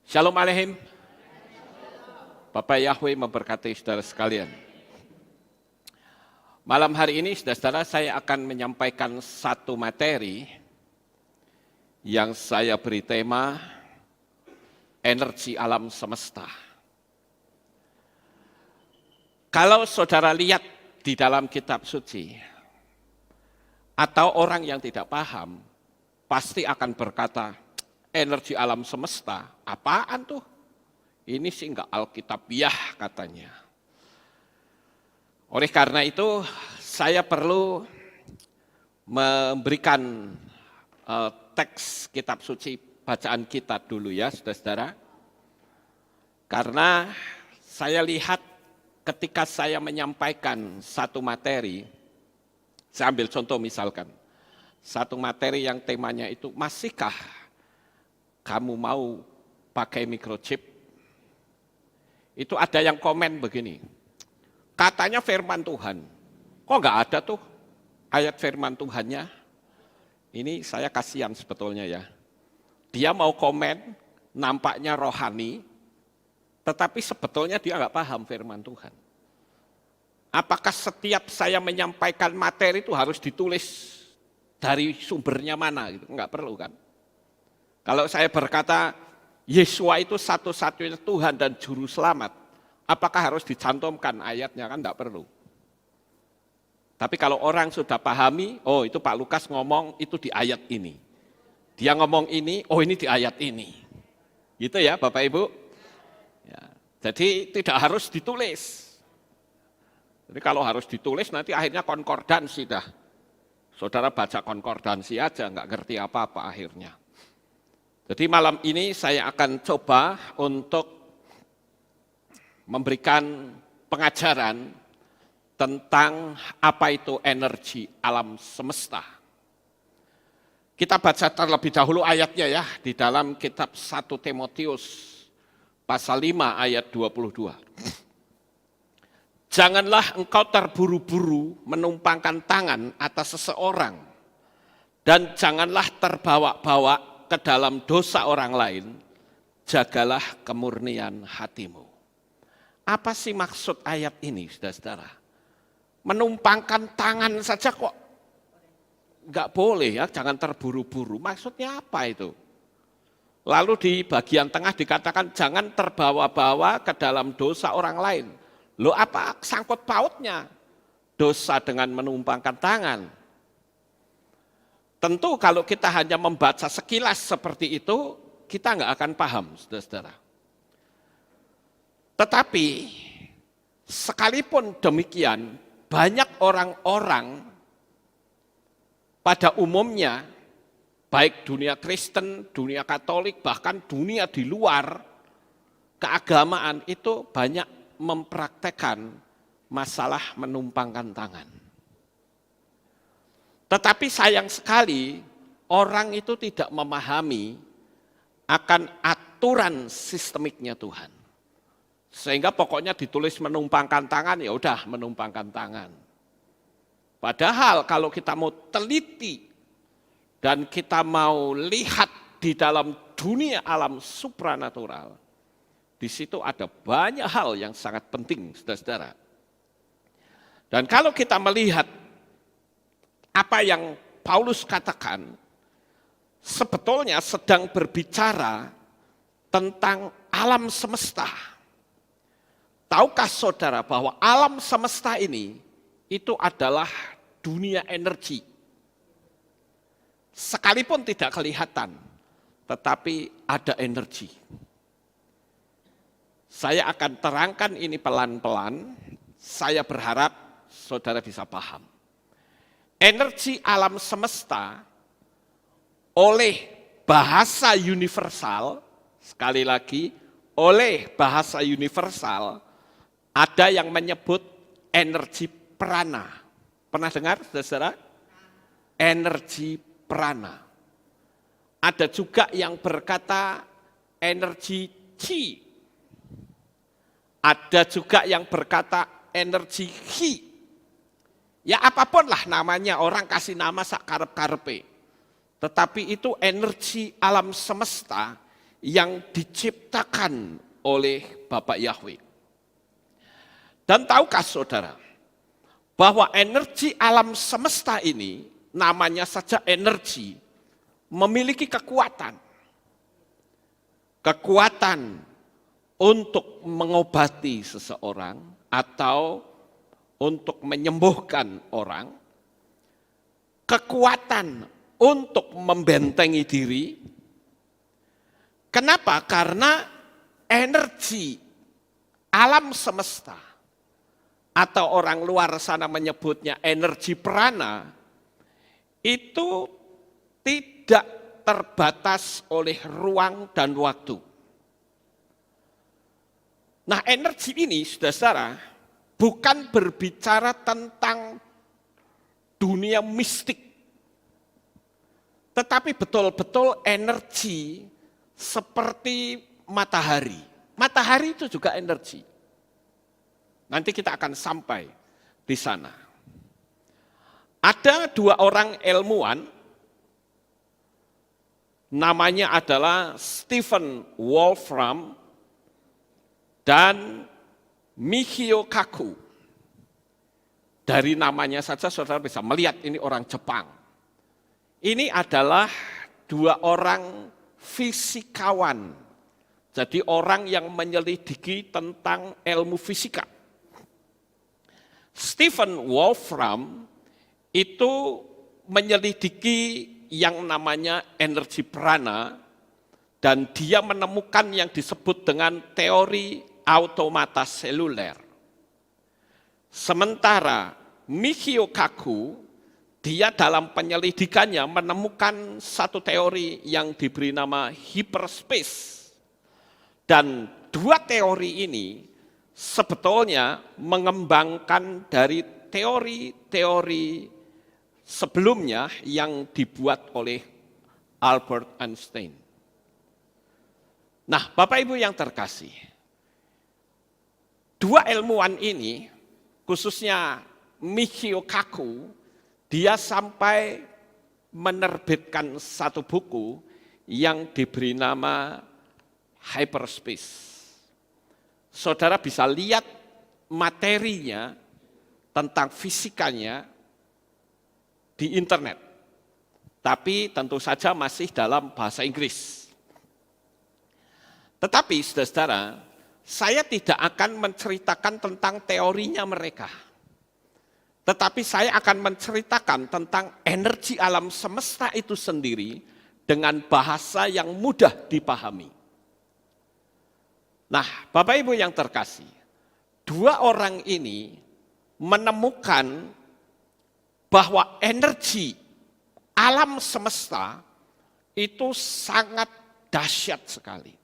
Shalom Aleichem. Bapak Yahweh memberkati saudara sekalian. Malam hari ini saudara-saudara saya akan menyampaikan satu materi yang saya beri tema energi alam semesta. Kalau saudara lihat di dalam kitab suci, atau orang yang tidak paham, pasti akan berkata, energi alam semesta, apaan tuh? Ini sih enggak alkitabiah katanya. Oleh karena itu, saya perlu memberikan teks kitab suci bacaan kita dulu ya, saudara-saudara. Karena saya lihat ketika saya menyampaikan satu materi, saya ambil contoh misalkan, satu materi yang temanya itu, masihkah kamu mau pakai microchip? Itu ada yang komen begini, katanya firman Tuhan, kok enggak ada tuh ayat firman Tuhannya? Ini saya kasihan sebetulnya ya. Dia mau komen, nampaknya rohani, tetapi sebetulnya dia enggak paham firman Tuhan. Apakah setiap saya menyampaikan materi itu harus ditulis dari sumbernya mana? Gitu? Enggak perlu kan? Kalau saya berkata, Yesua itu satu-satunya Tuhan dan Juru Selamat, apakah harus dicantumkan ayatnya? Kan enggak perlu. Tapi kalau orang sudah pahami, oh itu Pak Lukas ngomong itu di ayat ini. Dia ngomong ini, oh ini di ayat ini. Gitu ya Bapak Ibu. Ya, jadi tidak harus ditulis. Jadi kalau harus ditulis nanti akhirnya konkordansi dah. Saudara baca konkordansi aja, nggak ngerti apa-apa akhirnya. Jadi malam ini saya akan coba untuk memberikan pengajaran tentang apa itu energi alam semesta. Kita baca terlebih dahulu ayatnya ya, di dalam kitab 1 Timotius pasal 5 ayat 22. Janganlah engkau terburu-buru menumpangkan tangan atas seseorang, dan janganlah terbawa-bawa ke dalam dosa orang lain, jagalah kemurnian hatimu. Apa sih maksud ayat ini, saudara-saudara? Menumpangkan tangan saja kok nggak boleh ya, jangan terburu-buru. Maksudnya apa itu? Lalu di bagian tengah dikatakan jangan terbawa-bawa ke dalam dosa orang lain. Loh apa sangkut pautnya dosa dengan menumpangkan tangan? Tentu kalau kita hanya membaca sekilas seperti itu, kita nggak akan paham, saudara-saudara. Tetapi sekalipun demikian, banyak orang-orang pada umumnya, baik dunia Kristen, dunia Katolik, bahkan dunia di luar keagamaan itu banyak mempraktekkan masalah menumpangkan tangan. Tetapi sayang sekali orang itu tidak memahami akan aturan sistemiknya Tuhan. Sehingga pokoknya ditulis menumpangkan tangan, ya udah menumpangkan tangan. Padahal kalau kita mau teliti dan kita mau lihat di dalam dunia alam supranatural, di situ ada banyak hal yang sangat penting, saudara-saudara. Dan kalau kita melihat apa yang Paulus katakan, sebetulnya sedang berbicara tentang alam semesta. Tahukah saudara bahwa alam semesta ini itu adalah dunia energi. Sekalipun tidak kelihatan, tetapi ada energi. Saya akan terangkan ini pelan-pelan, saya berharap saudara bisa paham. Energi alam semesta oleh bahasa universal, sekali lagi, oleh bahasa universal, ada yang menyebut energi prana. Pernah dengar, saudara? Energi prana. Ada juga yang berkata energi chi. Ada juga yang berkata energi hi. Ya apapun lah namanya, orang kasih nama sakarep-karepe. Tetapi itu energi alam semesta yang diciptakan oleh Bapak Yahweh. Dan tahukah saudara, bahwa energi alam semesta ini, namanya saja energi, memiliki kekuatan. Kekuatan untuk mengobati seseorang atau untuk menyembuhkan orang. Kekuatan untuk membentengi diri. Kenapa? Karena energi alam semesta atau orang luar sana menyebutnya energi prana itu tidak terbatas oleh ruang dan waktu. Nah, energi ini, saudara, bukan berbicara tentang dunia mistik, tetapi betul-betul energi seperti matahari. Matahari itu juga energi. Nanti kita akan sampai di sana. Ada dua orang ilmuwan, namanya adalah Stephen Wolfram dan Michio Kaku. Dari namanya saja saudara bisa melihat ini orang Jepang. Ini adalah dua orang fisikawan. Jadi orang yang menyelidiki tentang ilmu fisika. Stephen Wolfram itu menyelidiki yang namanya energi prana dan dia menemukan yang disebut dengan teori automata seluler. Sementara Michio Kaku, dia dalam penyelidikannya menemukan satu teori yang diberi nama hyperspace. Dan dua teori ini sebetulnya mengembangkan dari teori-teori sebelumnya yang dibuat oleh Albert Einstein. Nah, Bapak Ibu yang terkasih, dua ilmuwan ini, khususnya Michio Kaku, dia sampai menerbitkan satu buku yang diberi nama Hyperspace. Saudara bisa lihat materinya tentang fisikanya di internet. Tapi tentu saja masih dalam bahasa Inggris. Tetapi saudara, saya tidak akan menceritakan tentang teorinya mereka. Tetapi saya akan menceritakan tentang energi alam semesta itu sendiri dengan bahasa yang mudah dipahami. Nah, Bapak Ibu yang terkasih, dua orang ini menemukan bahwa energi alam semesta itu sangat dahsyat sekali.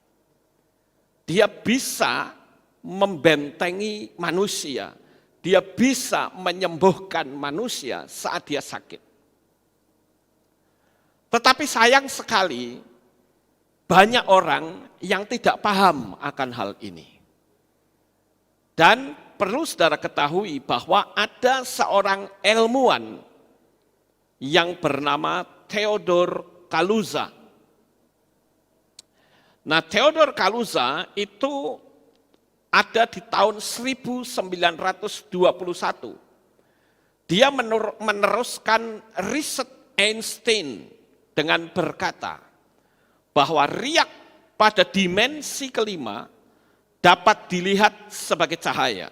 Dia bisa membentengi manusia, dia bisa menyembuhkan manusia saat dia sakit. Tetapi sayang sekali, banyak orang yang tidak paham akan hal ini. Dan perlu saudara ketahui bahwa ada seorang ilmuwan yang bernama Theodor Kaluza. Nah, Theodor Kaluza itu ada di tahun 1921. Dia meneruskan riset Einstein dengan berkata bahwa riak pada dimensi kelima dapat dilihat sebagai cahaya.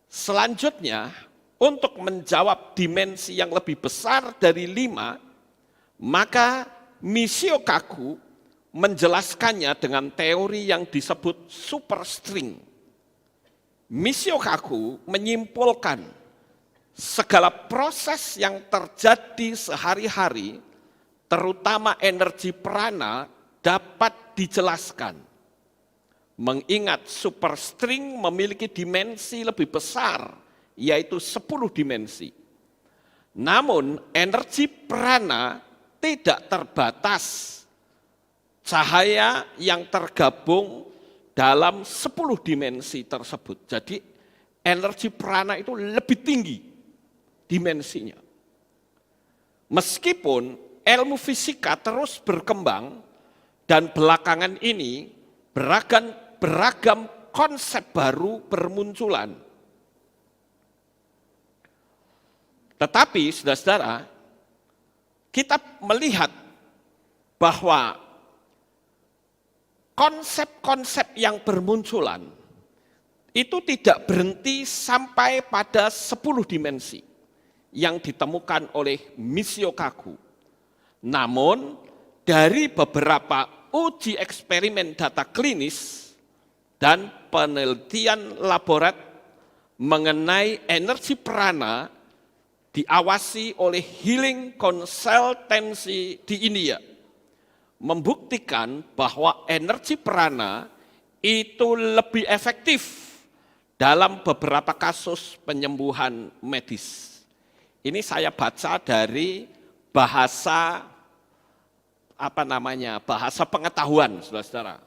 Selanjutnya, untuk menjawab dimensi yang lebih besar dari 5, maka Michio Kaku menjelaskannya dengan teori yang disebut superstring. Michio Kaku menyimpulkan segala proses yang terjadi sehari-hari, terutama energi prana, dapat dijelaskan. Mengingat superstring memiliki dimensi lebih besar, yaitu 10 dimensi. Namun energi prana tidak terbatas. Cahaya yang tergabung dalam 10 dimensi tersebut. Jadi energi prana itu lebih tinggi dimensinya. Meskipun ilmu fisika terus berkembang Dan belakangan ini beragam konsep baru bermunculan. Tetapi saudara-saudara, kita melihat bahwa konsep-konsep yang bermunculan itu tidak berhenti sampai pada 10 dimensi yang ditemukan oleh Michio Kaku. Namun dari beberapa uji eksperimen data klinis dan penelitian laborat mengenai energi prana diawasi oleh Healing Consultancy di India, membuktikan bahwa energi prana itu lebih efektif dalam beberapa kasus penyembuhan medis. Ini saya baca dari bahasa bahasa pengetahuan, saudara-saudara.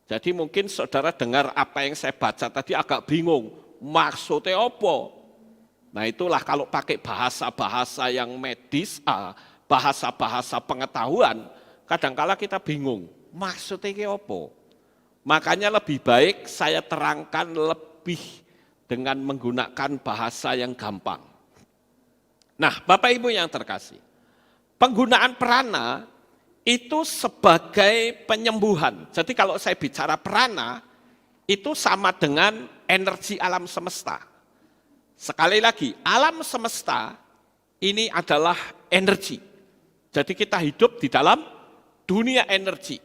Jadi mungkin saudara dengar apa yang saya baca tadi agak bingung, maksudnya apa? Nah itulah kalau pakai bahasa-bahasa yang medis, bahasa-bahasa pengetahuan, kadangkala kita bingung, maksudnya apa? Makanya lebih baik saya terangkan lebih dengan menggunakan bahasa yang gampang. Nah Bapak Ibu yang terkasih, penggunaan prana itu sebagai penyembuhan. Jadi kalau saya bicara prana, itu sama dengan energi alam semesta. Sekali lagi, alam semesta ini adalah energi. Jadi kita hidup di dalam dunia energi.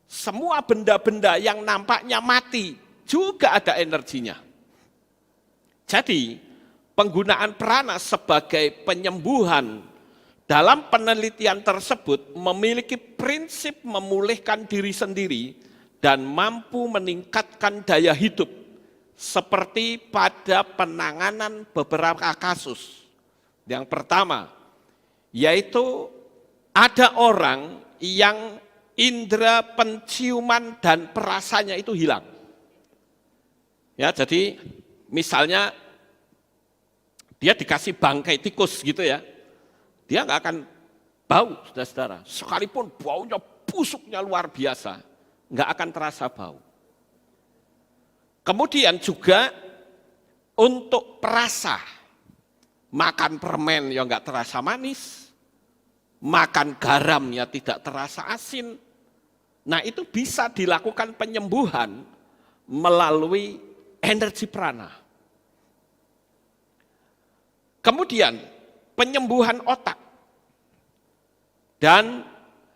Semua benda-benda yang nampaknya mati juga ada energinya. Jadi penggunaan prana sebagai penyembuhan dalam penelitian tersebut memiliki prinsip memulihkan diri sendiri dan mampu meningkatkan daya hidup seperti pada penanganan beberapa kasus. Yang pertama, yaitu ada orang yang indera penciuman dan perasanya itu hilang. Ya, jadi misalnya dia dikasih bangkai tikus gitu ya, dia nggak akan bau, saudara-saudara. Sekalipun baunya busuknya luar biasa, nggak akan terasa bau. Kemudian juga untuk perasa, makan permen yang nggak terasa manis, makan garam ya tidak terasa asin. Nah itu bisa dilakukan penyembuhan melalui energi prana. Kemudian penyembuhan otak dan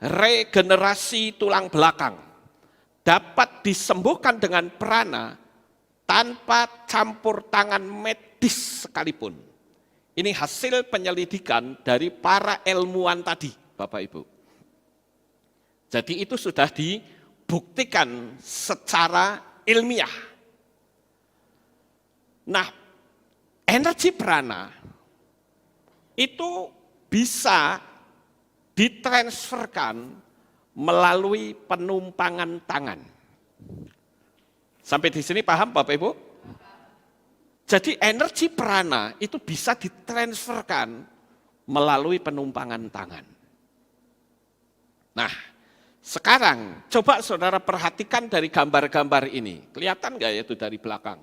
regenerasi tulang belakang dapat disembuhkan dengan prana tanpa campur tangan medis sekalipun. Ini hasil penyelidikan dari para ilmuwan tadi, Bapak Ibu. Jadi itu sudah dibuktikan secara ilmiah. Nah, energi prana itu bisa ditransferkan melalui penumpangan tangan. Sampai di sini paham Bapak Ibu? Jadi energi prana itu bisa ditransferkan melalui penumpangan tangan. Nah, sekarang coba saudara perhatikan dari gambar-gambar ini. Kelihatan nggak ya itu dari belakang?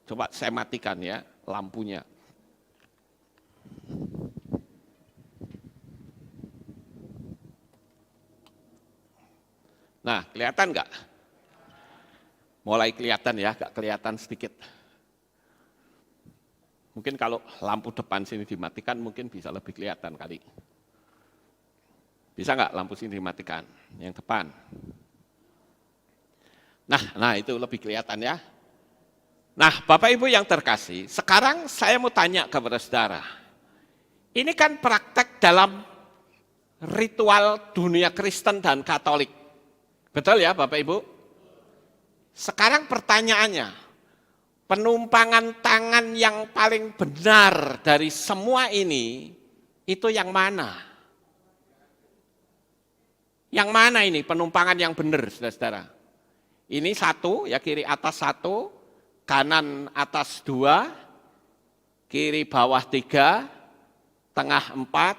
Coba saya matikan ya lampunya. Nah, kelihatan nggak? Mulai kelihatan ya, agak kelihatan sedikit. Mungkin kalau lampu depan sini dimatikan mungkin bisa lebih kelihatan kali. Bisa nggak lampu sini dimatikan? Yang depan. Nah itu lebih kelihatan ya. Nah Bapak Ibu yang terkasih, sekarang saya mau tanya kepada saudara. Ini kan praktek dalam ritual dunia Kristen dan Katolik. Betul ya Bapak Ibu? Sekarang pertanyaannya, penumpangan tangan yang paling benar dari semua ini, itu yang mana? Yang mana ini penumpangan yang benar, saudara-saudara? Ini satu, ya kiri atas satu, kanan atas dua, kiri bawah tiga, tengah empat,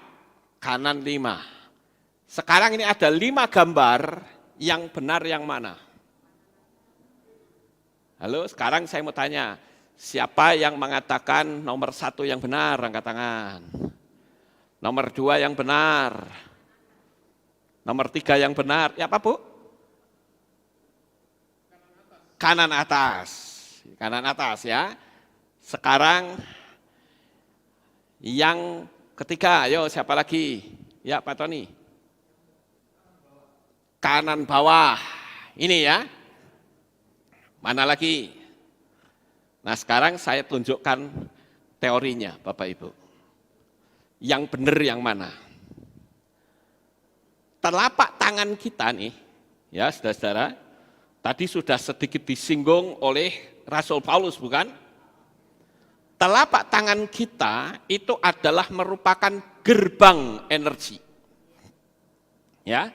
kanan lima. Sekarang ini ada 5 gambar, yang benar yang mana? Halo, sekarang saya mau tanya, siapa yang mengatakan nomor 1 yang benar, angkat tangan. Nomor 2 yang benar. Nomor 3 yang benar, ya apa Bu? Kanan atas ya. Sekarang yang ketiga, ayo siapa lagi? Ya Pak Tony. Kanan bawah, ini ya. Mana lagi? Nah sekarang saya tunjukkan teorinya Bapak Ibu. Yang benar yang mana? Telapak tangan kita nih, ya saudara-saudara, tadi sudah sedikit disinggung oleh Rasul Paulus bukan? Telapak tangan kita itu adalah merupakan gerbang energi. Ya.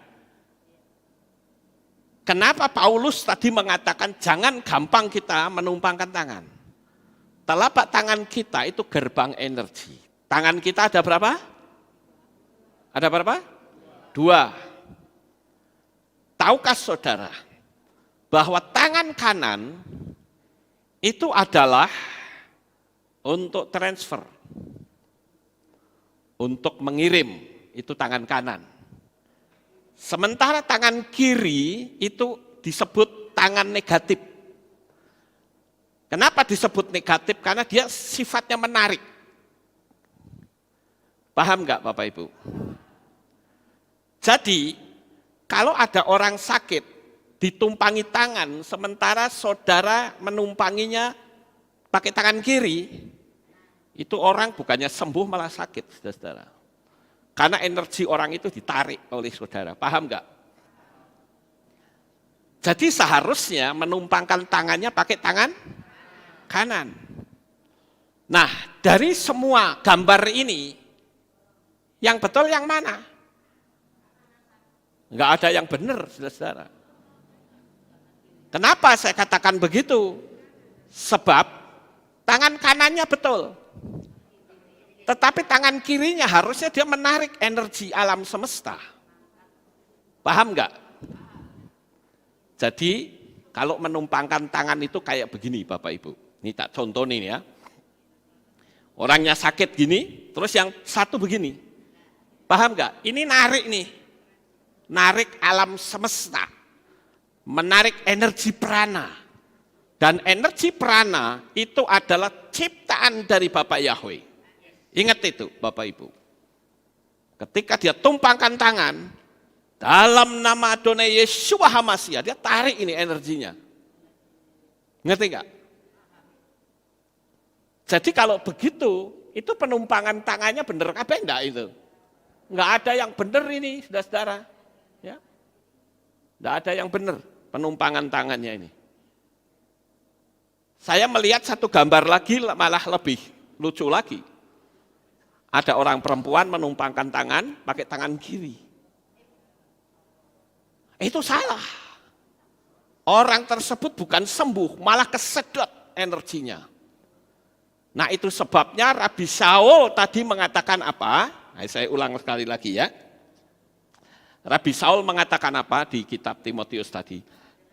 Kenapa Paulus tadi mengatakan jangan gampang kita menumpangkan tangan? Telapak tangan kita itu gerbang energi. Tangan kita ada berapa? Ada berapa? 2. Tahukah saudara bahwa tangan kanan itu adalah untuk transfer, untuk mengirim, itu tangan kanan. Sementara tangan kiri itu disebut tangan negatif. Kenapa disebut negatif? Karena dia sifatnya menarik. Paham enggak Bapak Ibu? Jadi, kalau ada orang sakit, ditumpangi tangan, sementara saudara menumpanginya pakai tangan kiri, itu orang bukannya sembuh malah sakit, saudara. Karena energi orang itu ditarik oleh saudara, paham enggak? Jadi seharusnya menumpangkan tangannya pakai tangan kanan. Nah, dari semua gambar ini, yang betul yang mana? Enggak ada yang benar, saudara. Kenapa saya katakan begitu? Sebab tangan kanannya betul. Tetapi tangan kirinya harusnya dia menarik energi alam semesta. Paham enggak? Jadi kalau menumpangkan tangan itu kayak begini Bapak Ibu. Ini tak contoh nih ya. Orangnya sakit gini, terus yang satu begini. Paham enggak? Ini narik nih. Narik alam semesta. Menarik energi prana. Dan energi prana itu adalah ciptaan dari Bapak Yahweh. Ingat itu Bapak Ibu. Ketika dia tumpangkan tangan, dalam nama Adonai Yeshua HaMashiach, dia tarik ini energinya. Ngerti enggak? Jadi kalau begitu, itu penumpangan tangannya benar apa enggak itu? Enggak ada yang benar ini, saudara-saudara. Ya. Enggak ada yang benar penumpangan tangannya ini. Saya melihat satu gambar lagi malah lebih lucu lagi. Ada orang perempuan menumpangkan tangan pakai tangan kiri. Itu salah. Orang tersebut bukan sembuh, malah kesedot energinya. Nah itu sebabnya Rabi Saul tadi mengatakan apa? Nah, saya ulang sekali lagi ya. Rabi Saul mengatakan apa di kitab Timotius tadi?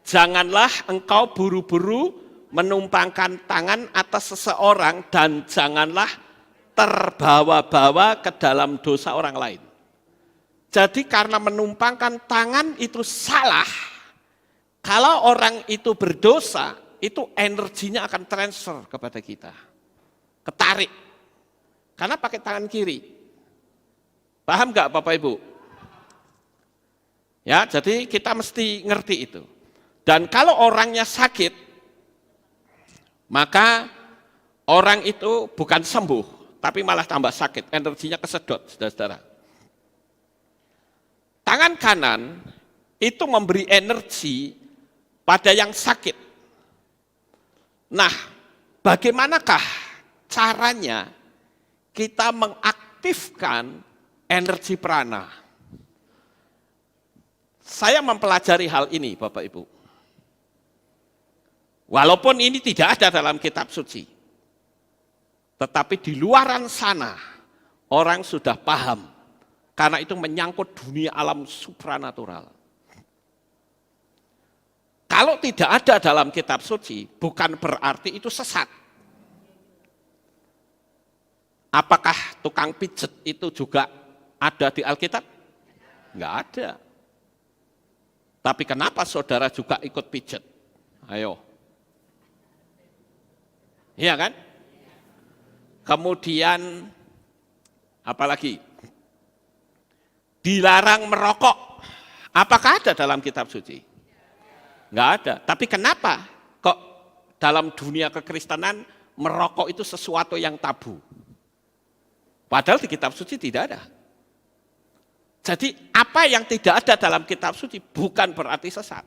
Janganlah engkau buru-buru menumpangkan tangan atas seseorang dan janganlah terbawa-bawa ke dalam dosa orang lain. Jadi karena menumpangkan tangan itu salah. Kalau orang itu berdosa, itu energinya akan transfer kepada kita. Ketarik. Karena pakai tangan kiri. Paham enggak Bapak Ibu? Ya, jadi kita mesti ngerti itu. Dan kalau orangnya sakit, maka orang itu bukan sembuh, tapi malah tambah sakit, energinya kesedot, saudara-saudara. Tangan kanan itu memberi energi pada yang sakit. Nah, bagaimanakah caranya kita mengaktifkan energi prana? Saya mempelajari hal ini, Bapak Ibu. Walaupun ini tidak ada dalam kitab suci. Tetapi di luaran sana, orang sudah paham Karena itu menyangkut dunia alam supranatural. Kalau tidak ada dalam kitab suci, bukan berarti itu sesat. Apakah tukang pijet itu juga ada di Alkitab? Enggak ada. Tapi kenapa saudara juga ikut pijet? Ayo. Iya kan? Kemudian, apalagi? Dilarang merokok. Apakah ada dalam kitab suci? Enggak ada. Tapi kenapa kok dalam dunia kekristenan merokok itu sesuatu yang tabu? Padahal di kitab suci tidak ada. Jadi apa yang tidak ada dalam kitab suci bukan berarti sesat.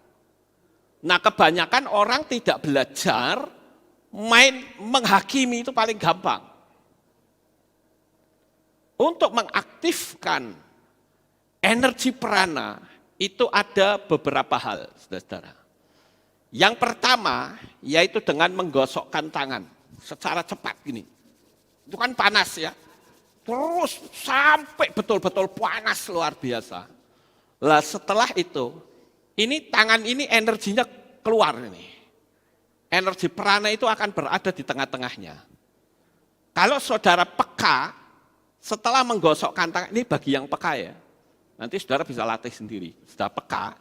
Nah, kebanyakan orang tidak belajar main menghakimi itu paling gampang. Untuk mengaktifkan energi prana itu ada beberapa hal, saudara-saudara. Yang pertama yaitu dengan menggosokkan tangan secara cepat gini. Itu kan panas ya. Terus sampai betul-betul panas luar biasa. Lah setelah itu, ini tangan ini energinya keluar ini. Energi prana itu akan berada di tengah-tengahnya. Kalau saudara peka, setelah menggosokkan tangan, ini bagi yang peka ya. Nanti saudara bisa latih sendiri. Sudah peka,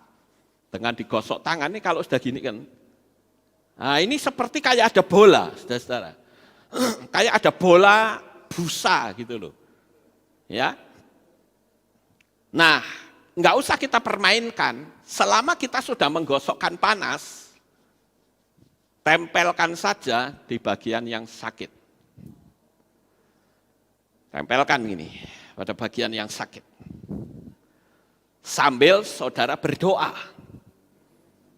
dengan digosok tangan ini kalau sudah gini kan. Nah ini seperti kayak ada bola, saudara-saudara. Kayak ada bola busa gitu loh. Ya. Nah, enggak usah kita permainkan, selama kita sudah menggosokkan panas, tempelkan saja di bagian yang sakit. Tempelkan gini, pada bagian yang sakit. Sambil saudara berdoa.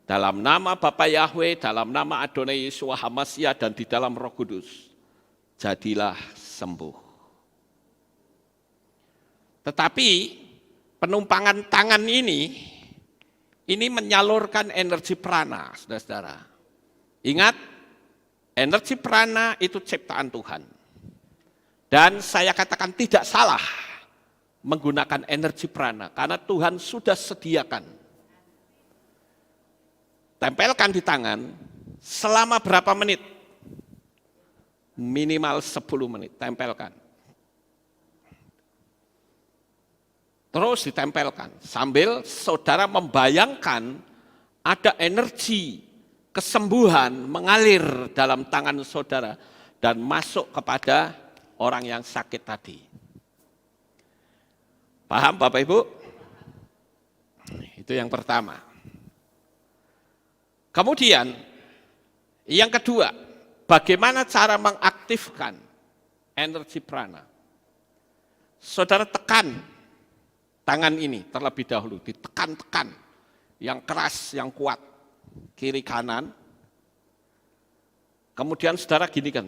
Dalam nama Bapa Yahweh, dalam nama Adonai Yeshua HaMashiach dan di dalam Roh Kudus. Jadilah sembuh. Tetapi penumpangan tangan ini menyalurkan energi prana, saudara-saudara. Ingat, energi prana itu ciptaan Tuhan. Dan saya katakan tidak salah menggunakan energi prana, karena Tuhan sudah sediakan. Tempelkan di tangan selama berapa menit? Minimal 10 menit, tempelkan. Terus ditempelkan, sambil saudara membayangkan ada energi kesembuhan mengalir dalam tangan saudara dan masuk kepada orang yang sakit tadi. Paham Bapak Ibu? Itu yang pertama. Kemudian, yang kedua, bagaimana cara mengaktifkan energi prana? Saudara tekan tangan ini terlebih dahulu, ditekan-tekan, yang keras, yang kuat, kiri kanan. Kemudian saudara gini kan,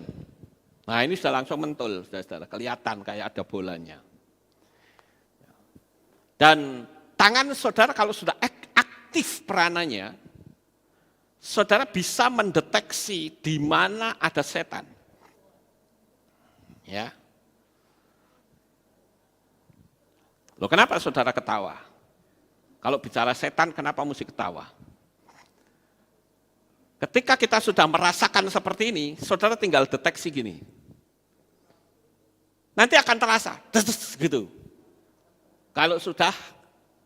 nah ini sudah langsung mentul, saudara, kelihatan kayak ada bolanya. Dan tangan saudara kalau sudah aktif perananya, saudara bisa mendeteksi di mana ada setan. Ya. Loh kenapa saudara ketawa? Kalau bicara setan kenapa mesti ketawa? Ketika kita sudah merasakan seperti ini, saudara tinggal deteksi gini. Nanti akan terasa, gitu. Kalau sudah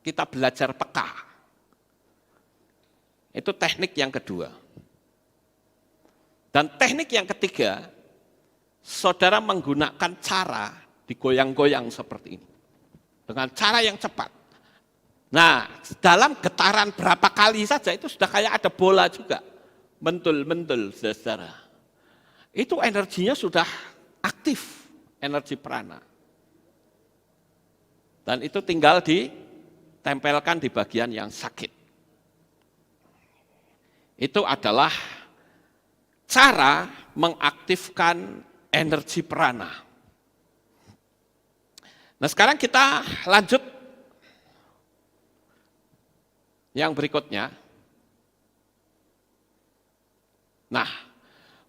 kita belajar peka. Itu teknik yang kedua. Dan teknik yang ketiga, saudara menggunakan cara digoyang-goyang seperti ini. Dengan cara yang cepat. Nah, dalam getaran berapa kali saja itu sudah kayak ada bola juga. Mentul-mentul, saudara. Itu energinya sudah aktif, energi prana. Dan itu tinggal ditempelkan di bagian yang sakit. Itu adalah cara mengaktifkan energi prana. Nah sekarang kita lanjut yang berikutnya. Nah,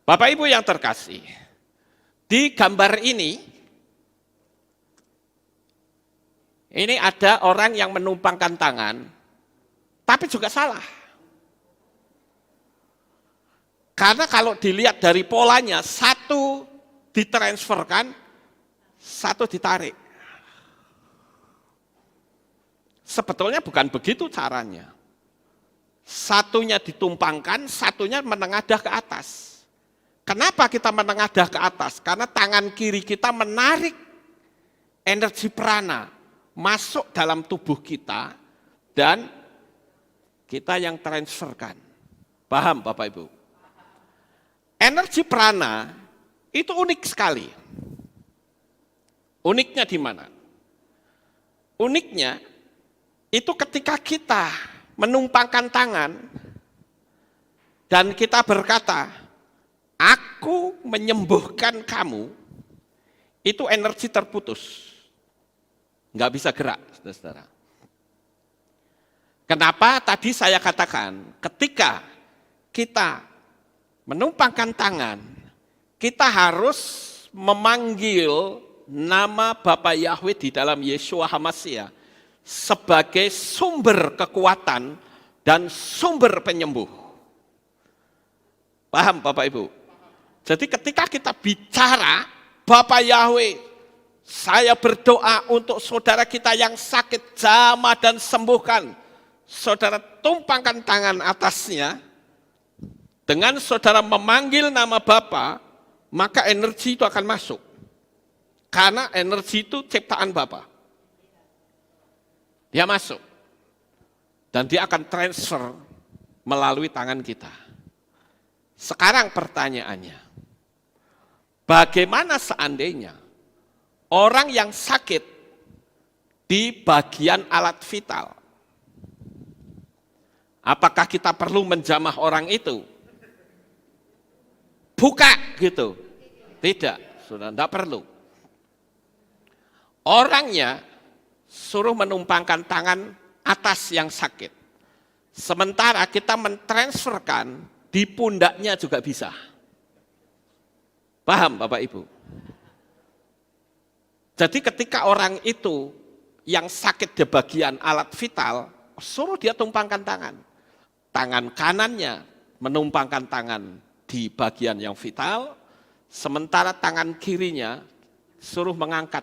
Bapak Ibu yang terkasih, di gambar ini Ini ada orang yang menumpangkan tangan, tapi juga salah. Karena kalau dilihat dari polanya, satu ditransferkan, satu ditarik. Sebetulnya bukan begitu caranya. Satunya ditumpangkan, satunya menengadah ke atas. Kenapa kita menengadah ke atas? Karena tangan kiri kita menarik energi prana masuk dalam tubuh kita dan kita yang transferkan. Paham Bapak Ibu? Energi prana itu unik sekali. Uniknya di mana? Uniknya itu ketika kita menumpangkan tangan dan kita berkata, aku menyembuhkan kamu, itu energi terputus. Enggak bisa gerak, saudara-saudara. Kenapa tadi saya katakan, ketika kita menumpangkan tangan, kita harus memanggil nama Bapa Yahweh di dalam Yeshua HaMashiach sebagai sumber kekuatan dan sumber penyembuh. Paham Bapak Ibu? Jadi ketika kita bicara, Bapa Yahweh, saya berdoa untuk saudara kita yang sakit, jamah dan sembuhkan. Saudara tumpangkan tangan atasnya, dengan saudara memanggil nama Bapa, maka energi itu akan masuk. Karena energi itu ciptaan Bapa. Dia masuk. Dan dia akan transfer melalui tangan kita. Sekarang pertanyaannya, bagaimana seandainya orang yang sakit di bagian alat vital? Apakah kita perlu menjamah orang itu? Buka gitu. Tidak, sudah tidak perlu. Orangnya suruh menumpangkan tangan atas yang sakit. Sementara kita mentransferkan di pundaknya juga bisa. Paham Bapak Ibu? Jadi ketika orang itu yang sakit di bagian alat vital, suruh dia tumpangkan tangan. Tangan kanannya menumpangkan tangan di bagian yang vital, sementara tangan kirinya suruh mengangkat.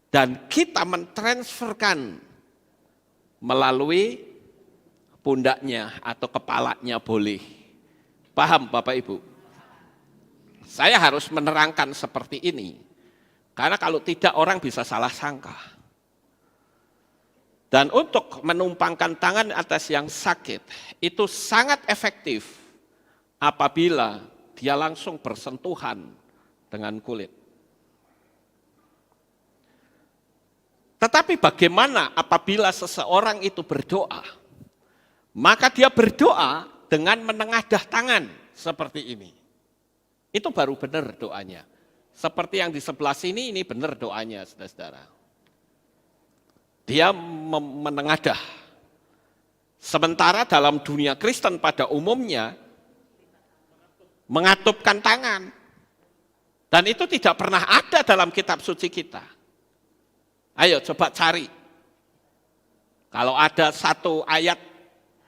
Dan kita mentransferkan melalui pundaknya atau kepalanya boleh. Paham Bapak Ibu? Saya harus menerangkan seperti ini. Karena kalau tidak orang bisa salah sangka. Dan untuk menumpangkan tangan atas yang sakit, itu sangat efektif apabila dia langsung bersentuhan dengan kulit. Tetapi bagaimana apabila seseorang itu berdoa? Maka dia berdoa dengan menengadah tangan seperti ini. Itu baru benar doanya. Seperti yang di sebelah sini, ini benar doanya, saudara-saudara. Dia menengadah. Sementara dalam dunia Kristen pada umumnya, mengatupkan tangan. Dan itu tidak pernah ada dalam kitab suci kita. Ayo coba cari. Kalau ada satu ayat,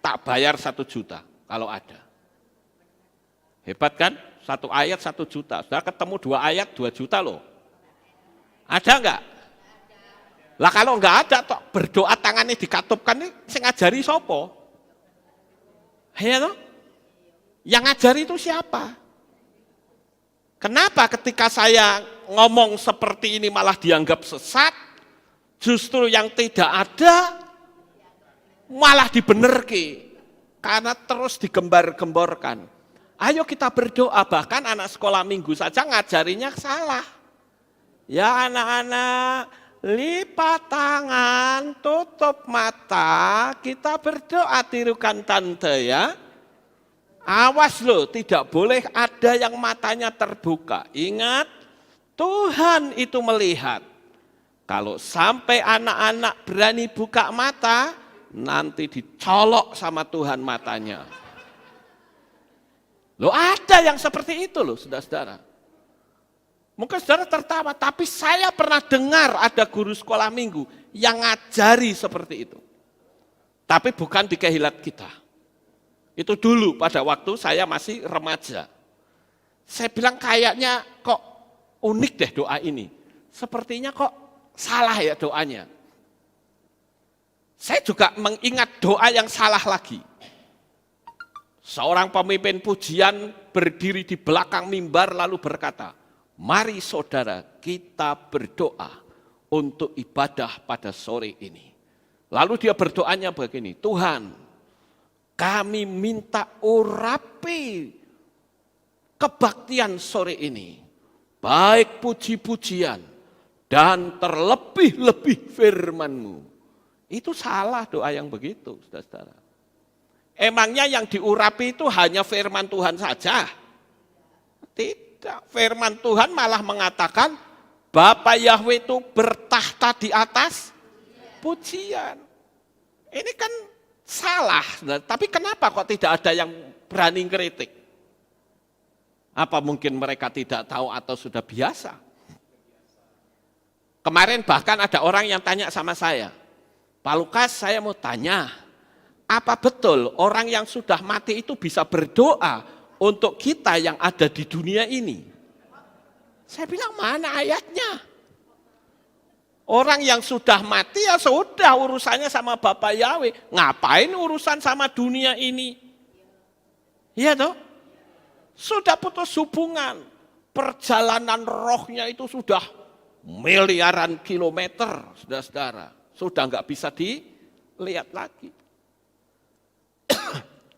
tak bayar 1 juta. Kalau ada. Hebat kan? 1 ayat 1 juta. Sudah ketemu 2 ayat 2 juta loh. Ada enggak? Lah kalau enggak ada, toh berdoa tangannya dikatupkan, ini sing ngajari sopo? Ya toh? Yang ngajari itu siapa? Kenapa ketika saya ngomong seperti ini malah dianggap sesat? Justru yang tidak ada malah dibenerke. Karena terus digembar-gemborkan. Ayo kita berdoa, bahkan anak sekolah minggu saja ngajarinya salah. Ya anak-anak, lipat tangan, tutup mata, kita berdoa tirukan tante ya. Awas loh, tidak boleh ada yang matanya terbuka. Ingat, Tuhan itu melihat. Kalau sampai anak-anak berani buka mata, nanti dicolok sama Tuhan matanya. Loh ada yang seperti itu loh saudara-saudara. Mungkin saudara tertawa, tapi saya pernah dengar ada guru sekolah minggu yang ngajari seperti itu. Tapi bukan di Kehilat kita. Itu dulu pada waktu saya masih remaja. Saya bilang kayaknya kok unik deh doa ini. Sepertinya kok salah ya doanya. Saya juga mengingat doa yang salah lagi. Seorang pemimpin pujian berdiri di belakang mimbar lalu berkata, mari saudara kita berdoa untuk ibadah pada sore ini. Lalu dia berdoanya begini, Tuhan kami minta urapi kebaktian sore ini. Baik puji-pujian dan terlebih-lebih firman-Mu. Itu salah doa yang begitu, saudara-saudara. Emangnya yang diurapi itu hanya firman Tuhan saja? Tidak, firman Tuhan malah mengatakan Bapa Yahweh itu bertahta di atas pujian. Ini kan salah, tapi kenapa kok tidak ada yang berani kritik? Apa mungkin mereka tidak tahu atau sudah biasa? Kemarin bahkan ada orang yang tanya sama saya, Pak Lukas saya mau tanya, apa betul orang yang sudah mati itu bisa berdoa untuk kita yang ada di dunia ini? Saya bilang mana ayatnya? Orang yang sudah mati ya sudah urusannya sama Bapak Yahweh. Ngapain urusan sama dunia ini? Iya toh? Sudah putus hubungan. Perjalanan rohnya itu sudah miliaran kilometer, saudara-saudara. Sudah nggak bisa dilihat lagi.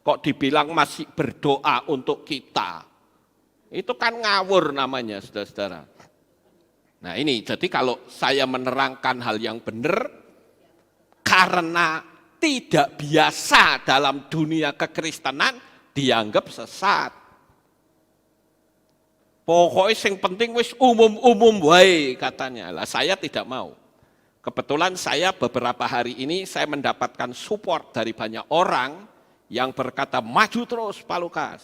Kok dibilang masih berdoa untuk kita? Itu kan ngawur namanya, saudara-saudara. Nah ini, jadi kalau saya menerangkan hal yang benar, karena tidak biasa dalam dunia kekristenan, dianggap sesat. Pokoknya yang penting wis umum-umum wae katanya. Lah saya tidak mau. Kebetulan saya beberapa hari ini saya mendapatkan support dari banyak orang yang berkata maju terus Pak Lukas.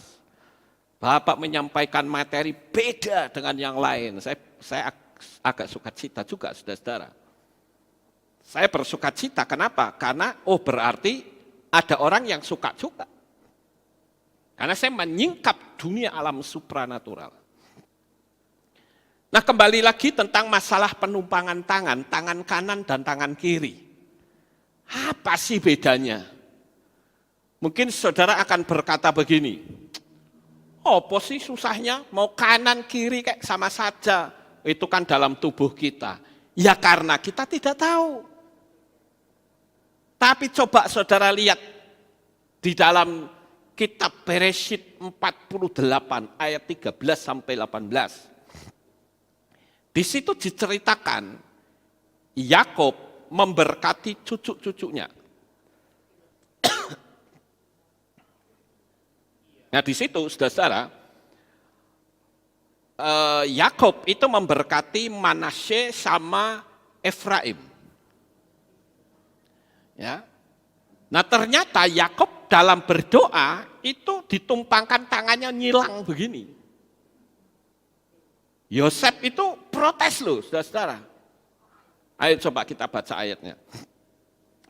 Bapak menyampaikan materi beda dengan yang lain. Saya agak sukacita juga, saudara-saudara. Saya bersukacita, kenapa? Karena berarti ada orang yang suka juga. Karena saya menyingkap dunia alam supranatural. Nah kembali lagi tentang masalah penumpangan tangan, tangan kanan dan tangan kiri. Apa sih bedanya? Mungkin saudara akan berkata begini, apa sih susahnya mau kanan kiri kayak sama saja. Itu kan dalam tubuh kita. Ya karena kita tidak tahu. Tapi coba saudara lihat di dalam kitab Bereshit 48 ayat 13 sampai 18. Di situ diceritakan Yakob memberkati cucu-cucunya. Nah di situ saudara-saudara, Yakob itu memberkati Manasye sama Efraim. Ya. Nah ternyata Yakob dalam berdoa itu ditumpangkan tangannya nyilang begini. Yosef itu protes loh, saudara-saudara. Ayo coba kita baca ayatnya.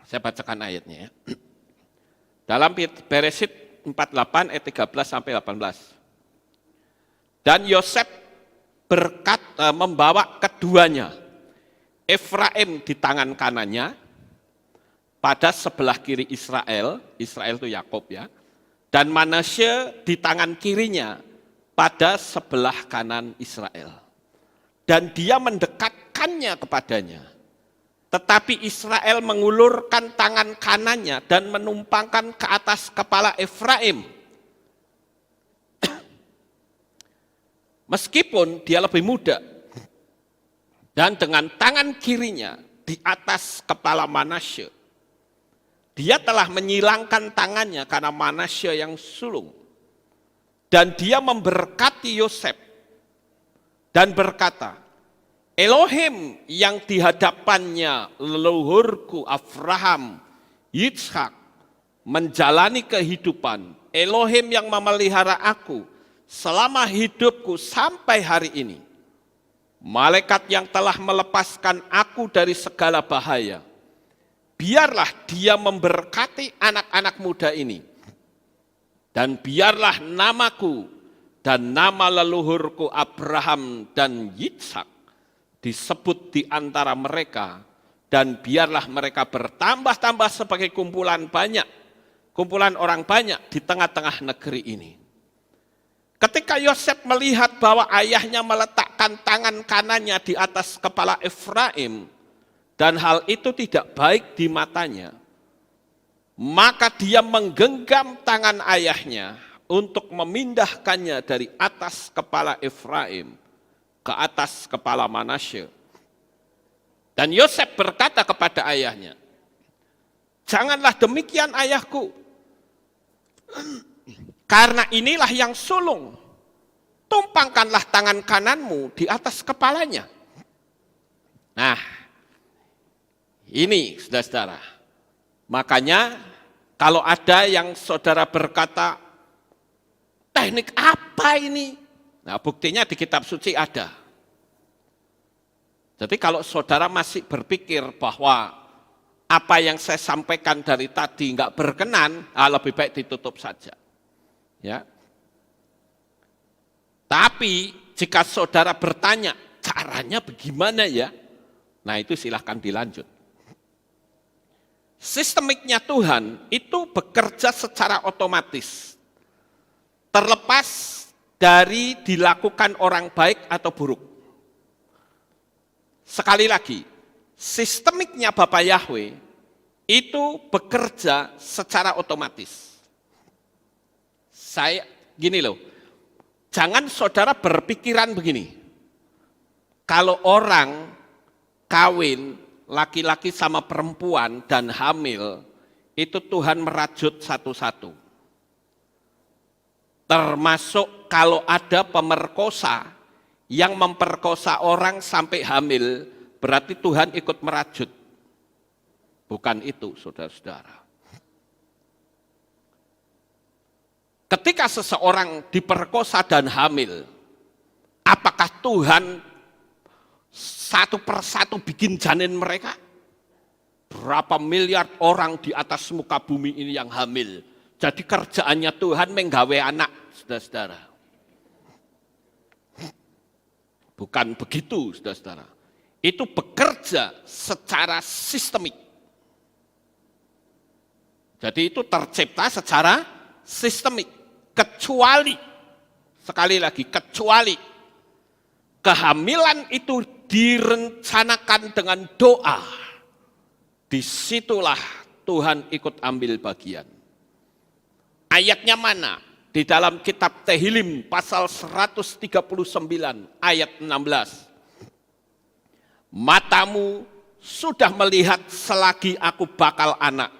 Saya bacakan ayatnya ya. Dalam Bereshit 48 ayat 13 sampai 18. Dan Yosef membawa keduanya, Efraim di tangan kanannya, pada sebelah kiri Israel itu Yakob ya, dan Manasye di tangan kirinya, pada sebelah kanan Israel. Dan dia mendekatkannya kepadanya. Tetapi Israel mengulurkan tangan kanannya dan menumpangkan ke atas kepala Efraim. Meskipun dia lebih muda, dan dengan tangan kirinya di atas kepala Manasye, dia telah menyilangkan tangannya karena Manasye yang sulung. Dan dia memberkati Yosef dan berkata, Elohim yang di hadapannya leluhurku Abraham, Yitzhak menjalani kehidupan, Elohim yang memelihara aku selama hidupku sampai hari ini. malaikat yang telah melepaskan aku dari segala bahaya. Biarlah dia memberkati anak-anak muda ini. Dan biarlah namaku dan nama leluhurku Abraham dan Yitzhak disebut di antara mereka, dan biarlah mereka bertambah-tambah sebagai kumpulan orang banyak di tengah-tengah negeri ini. Ketika Yosef melihat bahwa ayahnya meletakkan tangan kanannya di atas kepala Efraim, dan hal itu tidak baik di matanya, maka dia menggenggam tangan ayahnya untuk memindahkannya dari atas kepala Efraim ke atas kepala Manasye. Dan Yosef berkata kepada ayahnya, "Janganlah demikian ayahku, karena inilah yang sulung. Tumpangkanlah tangan kananmu di atas kepalanya." Nah, ini saudara-saudara. Makanya kalau ada yang saudara berkata, teknik apa ini? Nah, buktinya di kitab suci ada. Jadi kalau saudara masih berpikir bahwa apa yang saya sampaikan dari tadi enggak berkenan, lebih baik ditutup saja. Ya. Tapi jika saudara bertanya, caranya bagaimana ya? Nah, itu silahkan dilanjut. Sistemiknya Tuhan itu bekerja secara otomatis, terlepas dari dilakukan orang baik atau buruk. Sekali lagi, sistemiknya Bapa Yahweh itu bekerja secara otomatis. Gini loh, jangan saudara berpikiran begini, kalau orang kawin laki-laki sama perempuan dan hamil, itu Tuhan merajut satu-satu. Termasuk kalau ada pemerkosa yang memperkosa orang sampai hamil, berarti Tuhan ikut merajut. Bukan itu, saudara-saudara. Ketika seseorang diperkosa dan hamil, apakah Tuhan satu persatu bikin janin mereka? Berapa miliar orang di atas muka bumi ini yang hamil. Jadi kerjaannya Tuhan menggawe anak, saudara-saudara. Bukan begitu, saudara-saudara. Itu bekerja secara sistemik. Jadi itu tercipta secara sistemik. Kecuali, sekali lagi, kecuali kehamilan itu direncanakan dengan doa. Disitulah Tuhan ikut ambil bagian. Ayatnya mana? Di dalam kitab Tehillim pasal 139 ayat 16. Matamu sudah melihat selagi aku bakal anak,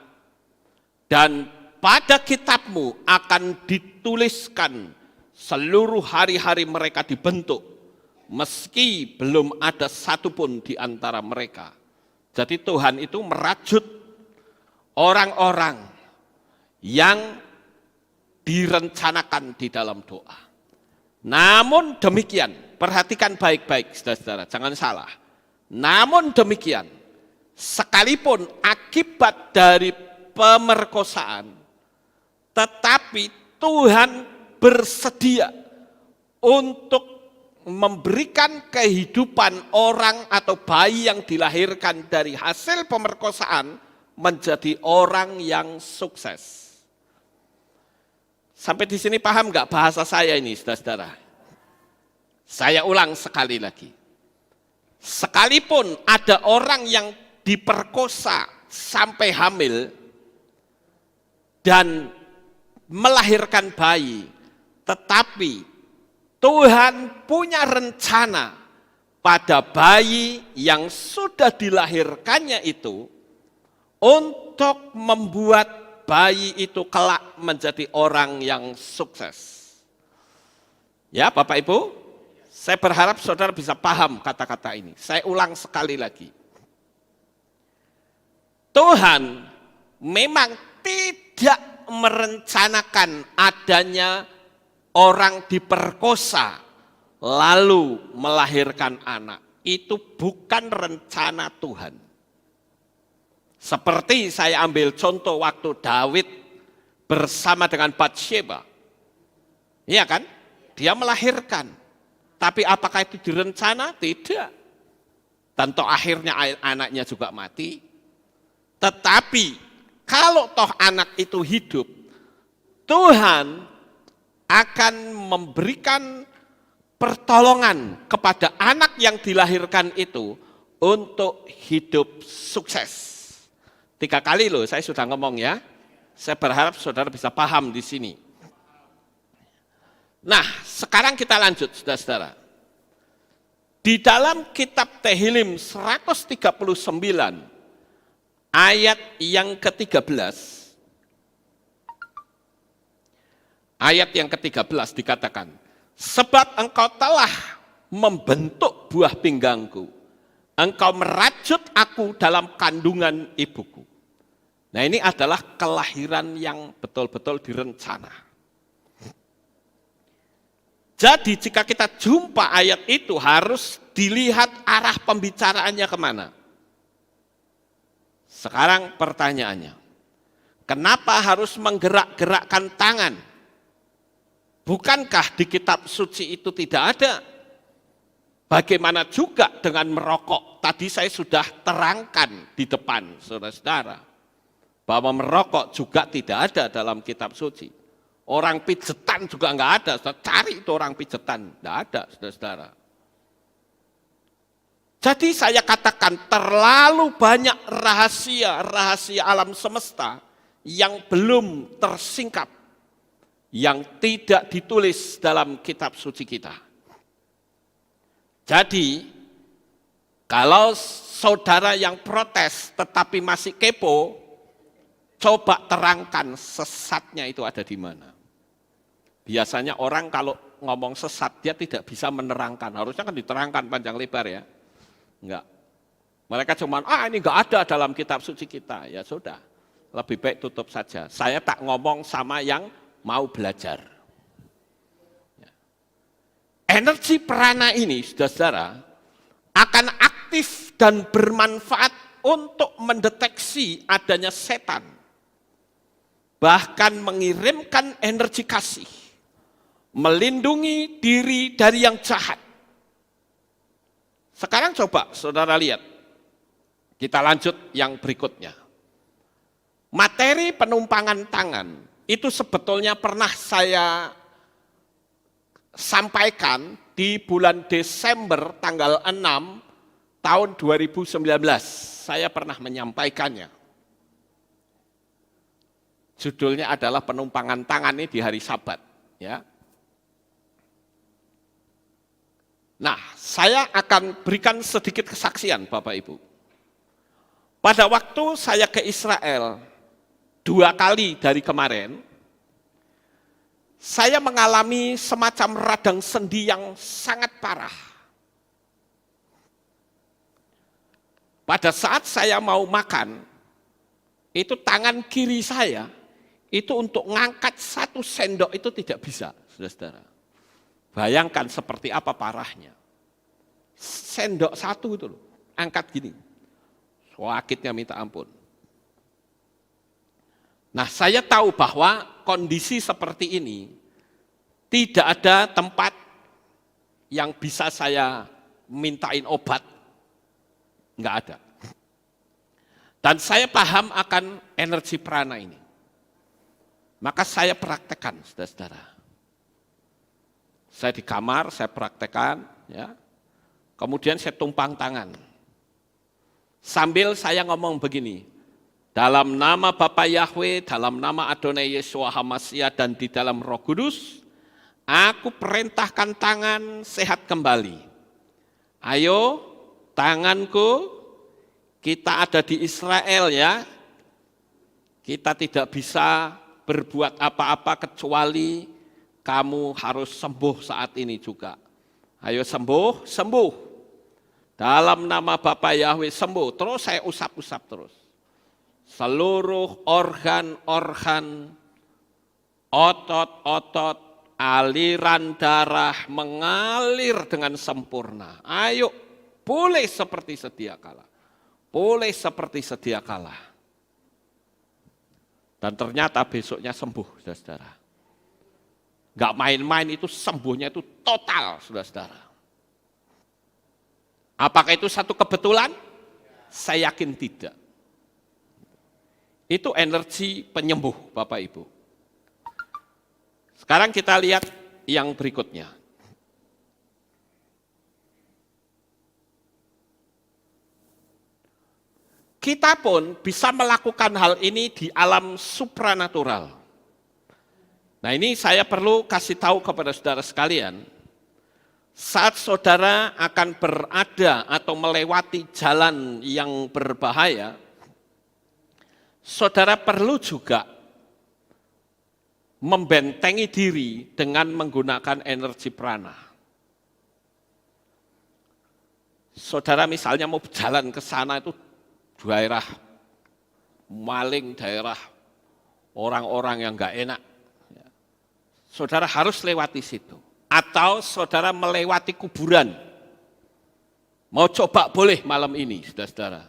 dan pada kitabmu akan dituliskan seluruh hari-hari mereka dibentuk, meski belum ada satupun di antara mereka. Jadi Tuhan itu merajut orang-orang yang direncanakan di dalam doa. Namun demikian, perhatikan baik-baik saudara-saudara, jangan salah. Namun demikian, sekalipun akibat dari pemerkosaan, tetapi Tuhan bersedia untuk memberikan kehidupan orang atau bayi yang dilahirkan dari hasil pemerkosaan menjadi orang yang sukses. Sampai di sini paham nggak bahasa saya ini, saudara-saudara? Saya ulang sekali lagi. Sekalipun ada orang yang diperkosa sampai hamil dan melahirkan bayi, tetapi Tuhan punya rencana pada bayi yang sudah dilahirkannya itu untuk membuat bayi itu kelak menjadi orang yang sukses. Ya Bapak Ibu, saya berharap saudara bisa paham kata-kata ini. Saya ulang sekali lagi. Tuhan memang tidak merencanakan adanya orang diperkosa lalu melahirkan anak. Itu bukan rencana Tuhan. Seperti saya ambil contoh waktu David bersama dengan Batsheba. Iya kan? Dia melahirkan. Tapi apakah itu direncana? Tidak. Tentu akhirnya anaknya juga mati. Tetapi kalau toh anak itu hidup, Tuhan akan memberikan pertolongan kepada anak yang dilahirkan itu untuk hidup sukses. 3 kali loh saya sudah ngomong ya. Saya berharap saudara bisa paham di sini. Nah, sekarang kita lanjut saudara-saudara. Di dalam kitab Tehillim 139 ayat yang ke-13. Ayat yang ke-13 dikatakan, sebab engkau telah membentuk buah pinggangku. Engkau merajut aku dalam kandungan ibuku. Nah, ini adalah kelahiran yang betul-betul direncana. Jadi jika kita jumpa ayat itu harus dilihat arah pembicaraannya kemana. Sekarang pertanyaannya, kenapa harus menggerak-gerakkan tangan? Bukankah di kitab suci itu tidak ada? Bagaimana juga dengan merokok? Tadi saya sudah terangkan di depan saudara-saudara, bahwa merokok juga tidak ada dalam kitab suci. Orang pijetan juga enggak ada, cari itu orang pijetan, enggak ada saudara-saudara. Jadi saya katakan terlalu banyak rahasia alam semesta yang belum tersingkap, yang tidak ditulis dalam kitab suci kita. Jadi, kalau saudara yang protes tetapi masih kepo, coba terangkan sesatnya itu ada di mana. Biasanya orang kalau ngomong sesat, dia tidak bisa menerangkan. Harusnya kan diterangkan panjang lebar ya. Enggak. Mereka cuma, ini enggak ada dalam kitab suci kita. Ya sudah, lebih baik tutup saja. Saya tak ngomong sama yang mau belajar. Energi prana ini, saudara-saudara, akan aktif dan bermanfaat untuk mendeteksi adanya setan. Bahkan mengirimkan energi kasih, melindungi diri dari yang jahat. Sekarang coba saudara lihat, kita lanjut yang berikutnya. Materi penumpangan tangan, itu sebetulnya pernah saya sampaikan di bulan Desember tanggal 6 tahun 2019. Saya pernah menyampaikannya. Judulnya adalah penumpangan tangan ini di hari Sabat. Ya. Nah, saya akan berikan sedikit kesaksian Bapak Ibu. Pada waktu saya ke Israel 2 kali dari kemarin, saya mengalami semacam radang sendi yang sangat parah. Pada saat saya mau makan, itu tangan kiri saya, itu untuk ngangkat 1 sendok itu tidak bisa, saudara-saudara. Bayangkan seperti apa parahnya. Sendok 1 itu loh, angkat gini. Sakitnya minta ampun. Nah, saya tahu bahwa kondisi seperti ini tidak ada tempat yang bisa saya mintain obat, enggak ada. Dan saya paham akan energi prana ini. Maka saya praktekkan, saudara-saudara. Saya di kamar, saya praktekkan, ya. Kemudian saya tumpang tangan. Sambil saya ngomong begini, dalam nama Bapa Yahweh, dalam nama Adonai Yeshua HaMashiach dan di dalam Roh Kudus, aku perintahkan tangan sehat kembali. Ayo, tanganku, kita ada di Israel ya. Kita tidak bisa berbuat apa-apa kecuali kamu harus sembuh saat ini juga. Ayo sembuh, sembuh. Dalam nama Bapa Yahweh sembuh. Terus saya usap-usap terus. Seluruh organ-organ, otot-otot, aliran darah mengalir dengan sempurna. Ayo, boleh seperti sedia kala. Boleh seperti sedia kala. Dan ternyata besoknya sembuh, saudara-saudara. Enggak main-main, itu sembuhnya itu total, saudara-saudara. Apakah itu satu kebetulan? Saya yakin tidak. Itu energi penyembuh, Bapak Ibu. Sekarang kita lihat yang berikutnya. Kita pun bisa melakukan hal ini di alam supranatural. Nah, ini saya perlu kasih tahu kepada saudara sekalian, saat saudara akan berada atau melewati jalan yang berbahaya, saudara perlu juga membentengi diri dengan menggunakan energi prana. Saudara misalnya mau jalan ke sana itu daerah maling, daerah orang-orang yang enggak enak. Saudara harus lewati situ. Atau saudara melewati kuburan. Mau coba boleh malam ini, saudara-saudara.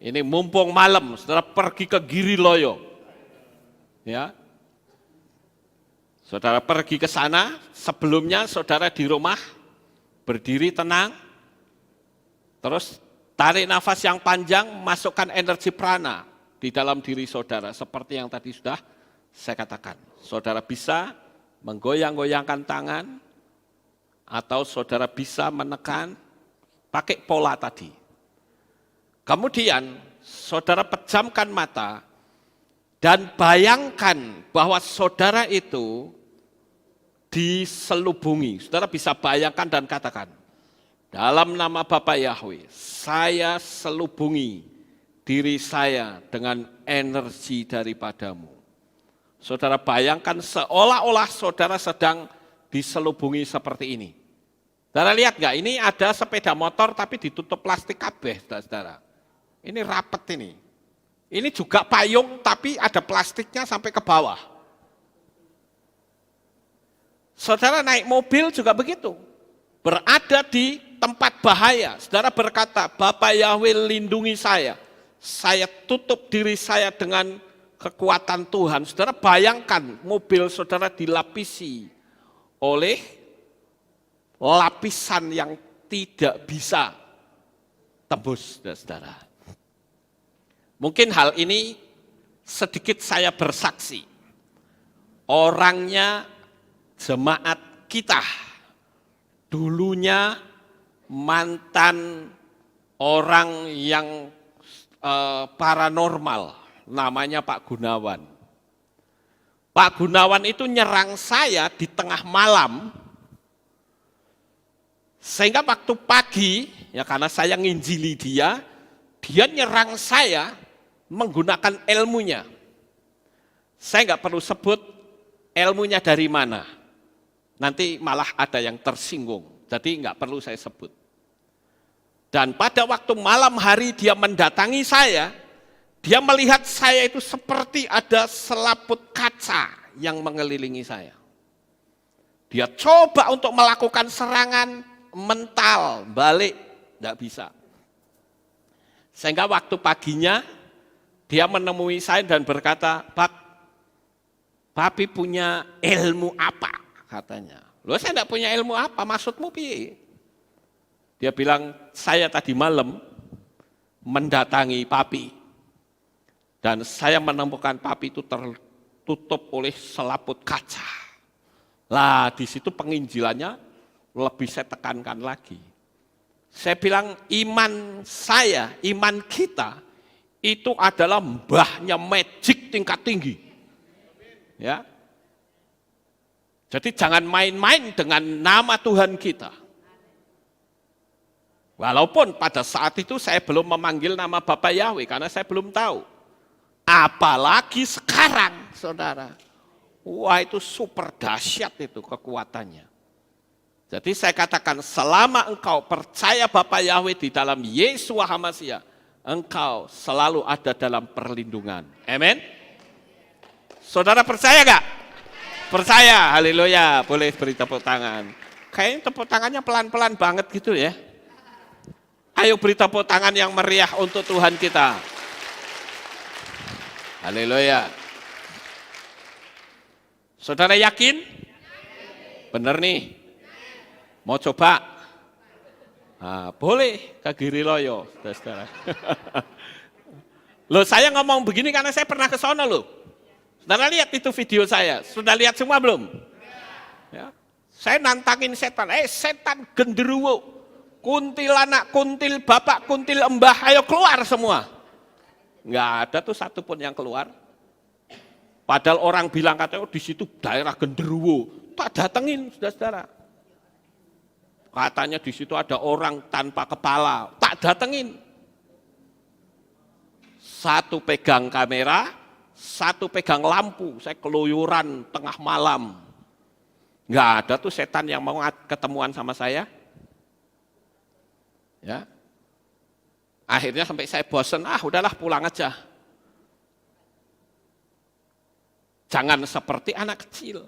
Ini mumpung malam, saudara pergi ke Giri Loyo. Ya. Saudara pergi ke sana, sebelumnya saudara di rumah, berdiri tenang, terus tarik nafas yang panjang, masukkan energi prana di dalam diri saudara. Seperti yang tadi sudah saya katakan. Saudara bisa menggoyang-goyangkan tangan, atau saudara bisa menekan pakai pola tadi. Kemudian saudara pejamkan mata dan bayangkan bahwa saudara itu diselubungi. Saudara bisa bayangkan dan katakan, dalam nama Bapa Yahweh, saya selubungi diri saya dengan energi daripadamu. Saudara bayangkan seolah-olah saudara sedang diselubungi seperti ini. Saudara lihat nggak? Ini ada sepeda motor tapi ditutup plastik kabeh, saudara. Ini rapet ini. Ini juga payung tapi ada plastiknya sampai ke bawah. Saudara naik mobil juga begitu. Berada di tempat bahaya. Saudara berkata, Bapa Yahweh lindungi saya. Saya tutup diri saya dengan kekuatan Tuhan. Saudara bayangkan mobil saudara dilapisi oleh lapisan yang tidak bisa tembus, saudara. Mungkin hal ini sedikit saya bersaksi. Orangnya jemaat kita dulunya mantan orang yang paranormal. Namanya Pak Gunawan. Pak Gunawan itu nyerang saya di tengah malam, sehingga waktu pagi, ya karena saya nginjili dia nyerang saya menggunakan ilmunya. Saya nggak perlu sebut ilmunya dari mana, nanti malah ada yang tersinggung, jadi nggak perlu saya sebut. Dan pada waktu malam hari dia mendatangi saya, dia melihat saya itu seperti ada selaput kaca yang mengelilingi saya. Dia coba untuk melakukan serangan mental, balik, tidak bisa. Sehingga waktu paginya, dia menemui saya dan berkata, Pak, Papi punya ilmu apa? Katanya. Loh, saya tidak punya ilmu apa, maksudmu piye? Dia bilang, saya tadi malam mendatangi Papi. Dan saya menemukan Papi itu tertutup oleh selaput kaca. Lah, di situ penginjilannya lebih saya tekankan lagi. Saya bilang iman saya, iman kita itu adalah mbahnya magic tingkat tinggi. Ya. Jadi jangan main-main dengan nama Tuhan kita. Walaupun pada saat itu saya belum memanggil nama Bapa Yahweh karena saya belum tahu. Apalagi sekarang, saudara. Wah, itu super dahsyat itu kekuatannya. Jadi saya katakan, selama engkau percaya Bapa Yahweh di dalam Yesua HaMasiah, engkau selalu ada dalam perlindungan. Amin. Saudara percaya gak? Percaya, haleluya. Boleh beri tepuk tangan. Kayaknya tepuk tangannya pelan-pelan banget gitu ya. Ayo beri tepuk tangan yang meriah untuk Tuhan kita. Haleluya. Saudara yakin? Bener nih? Mau coba? Nah, boleh ke Giriloyo, saudara. Loh, saya ngomong begini karena saya pernah ke sono loh. Saudara lihat itu video saya. Sudah lihat semua belum? Ya. Saya nantangin setan. Setan genderuwo, kuntilanak, kuntil bapak, kuntil embah, ayo keluar semua. Nggak ada tuh satu pun yang keluar. Padahal orang bilang katanya, di situ daerah genderuwo. Tak datengin, saudara-saudara. Katanya di situ ada orang tanpa kepala. Tak datengin. Satu pegang kamera, satu pegang lampu. Saya keluyuran tengah malam. Nggak ada tuh setan yang mau ketemuan sama saya. Ya. Akhirnya sampai saya bosen, udahlah pulang aja. Jangan seperti anak kecil.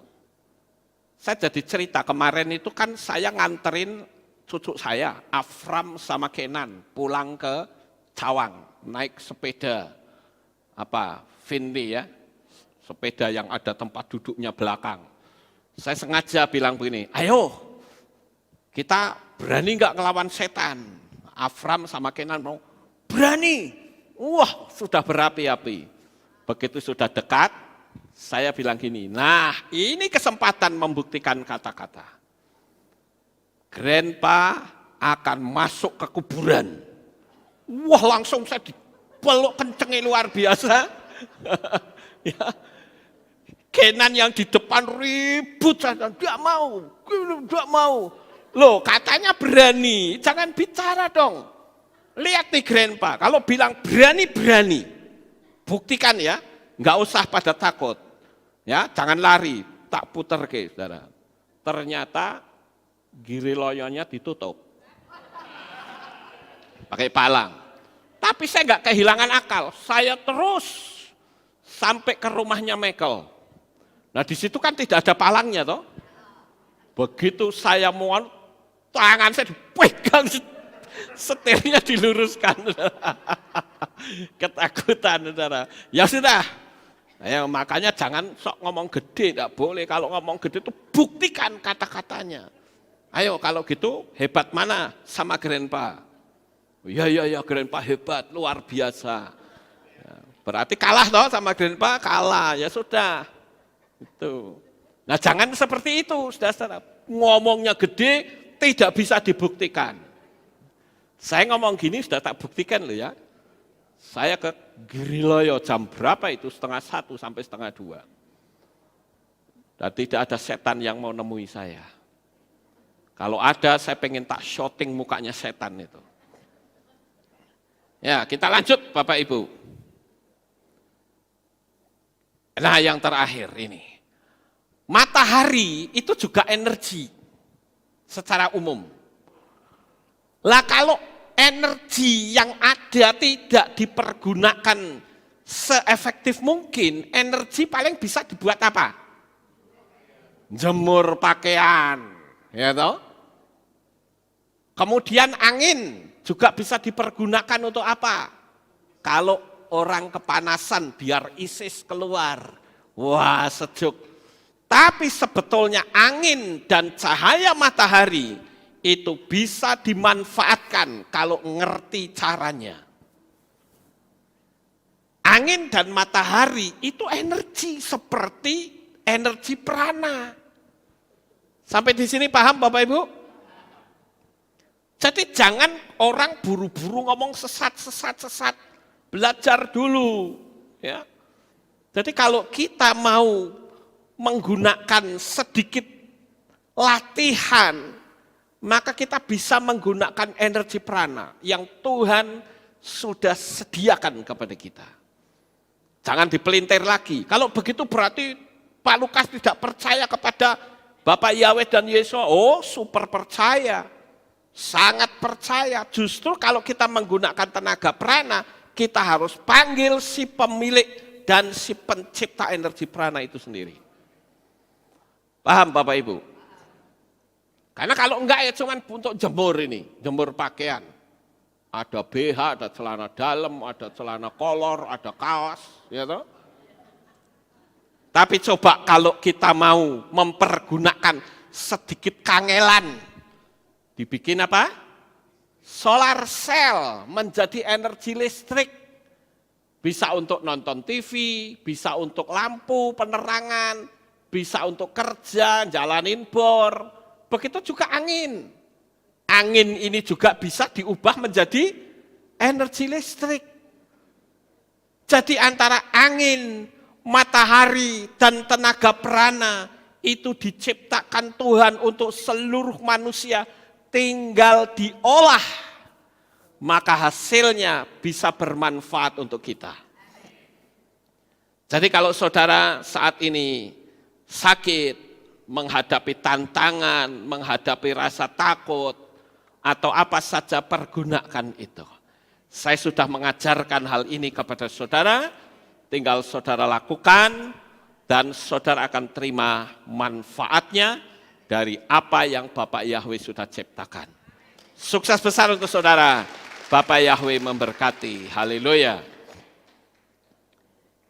Saya jadi cerita, kemarin itu kan saya nganterin cucu saya, Afram sama Kenan, pulang ke Cawang, naik sepeda, Vindi ya, sepeda yang ada tempat duduknya belakang. Saya sengaja bilang begini, ayo kita berani nggak ngelawan setan? Afram sama Kenan mau, berani. Wah, sudah berapi-api. Begitu sudah dekat, saya bilang gini, nah ini kesempatan membuktikan kata-kata. Grandpa akan masuk ke kuburan. Wah, langsung saya dipeluk kencengnya luar biasa. Ya. Kenan yang di depan ribut, saya tidak mau. Loh, katanya berani, jangan bicara dong. Lihat nih Grandpa, kalau bilang berani, buktikan ya, nggak usah pada takut. Ya, jangan lari, tak puter ke saudara. Ternyata Giriloyonya ditutup. Pakai palang. Tapi saya nggak kehilangan akal, saya terus sampai ke rumahnya Michael. Nah di situ kan tidak ada palangnya toh. Begitu saya mohon, tangan saya dipegang, setirnya diluruskan. Ketakutan, saudara. Ya sudah. Nah, makanya jangan sok ngomong gede, tidak boleh. Kalau ngomong gede itu buktikan kata-katanya. Ayo kalau gitu hebat mana sama Grandpa? Ya Grandpa hebat, luar biasa. Ya, berarti kalah toh sama Grandpa, kalah. Ya sudah. Itu. Nah jangan seperti itu, saudara. Ngomongnya gede tidak bisa dibuktikan. Saya ngomong gini sudah tak buktikan loh ya. Saya ke Giriloyo jam berapa itu? 1:30 sampai 1:30. Dan tidak ada setan yang mau nemui saya. Kalau ada saya pengen tak shooting mukanya setan itu. Ya kita lanjut Bapak Ibu. Nah yang terakhir ini, matahari itu juga energi secara umum. Lah kalau energi yang ada tidak dipergunakan seefektif mungkin, energi paling bisa dibuat apa? Jemur pakaian, ya toh? Kemudian angin juga bisa dipergunakan untuk apa? Kalau orang kepanasan biar ISIS keluar. Wah, sejuk. Tapi sebetulnya angin dan cahaya matahari itu bisa dimanfaatkan kalau ngerti caranya. Angin dan matahari itu energi seperti energi prana. Sampai di sini paham Bapak Ibu? Jadi jangan orang buru-buru ngomong sesat. Belajar dulu, ya. Jadi kalau kita mau menggunakan sedikit latihan, maka kita bisa menggunakan energi prana yang Tuhan sudah sediakan kepada kita. Jangan dipelintir lagi. Kalau begitu berarti Pak Lukas tidak percaya kepada Bapak Yahweh dan Yesus. Oh, super percaya. Sangat percaya. Justru kalau kita menggunakan tenaga prana, kita harus panggil si pemilik dan si pencipta energi prana itu sendiri. Paham Bapak Ibu? Karena kalau enggak ya cuman untuk jemur ini, jemur pakaian. Ada BH, ada celana dalam, ada celana kolor, ada kaos, ya toh? Tapi coba kalau kita mau mempergunakan sedikit kangelan, dibikin apa? Solar cell menjadi energi listrik. Bisa untuk nonton TV, bisa untuk lampu, penerangan, bisa untuk kerja, jalanin bor. Begitu juga angin. Angin ini juga bisa diubah menjadi energi listrik. Jadi antara angin, matahari, dan tenaga prana itu diciptakan Tuhan untuk seluruh manusia, tinggal diolah, maka hasilnya bisa bermanfaat untuk kita. Jadi kalau saudara saat ini sakit, menghadapi tantangan, menghadapi rasa takut, atau apa saja, pergunakan itu. Saya sudah mengajarkan hal ini kepada saudara, tinggal saudara lakukan, dan saudara akan terima manfaatnya dari apa yang Bapak Yahweh sudah ciptakan. Sukses besar untuk saudara, Bapak Yahweh memberkati, haleluya.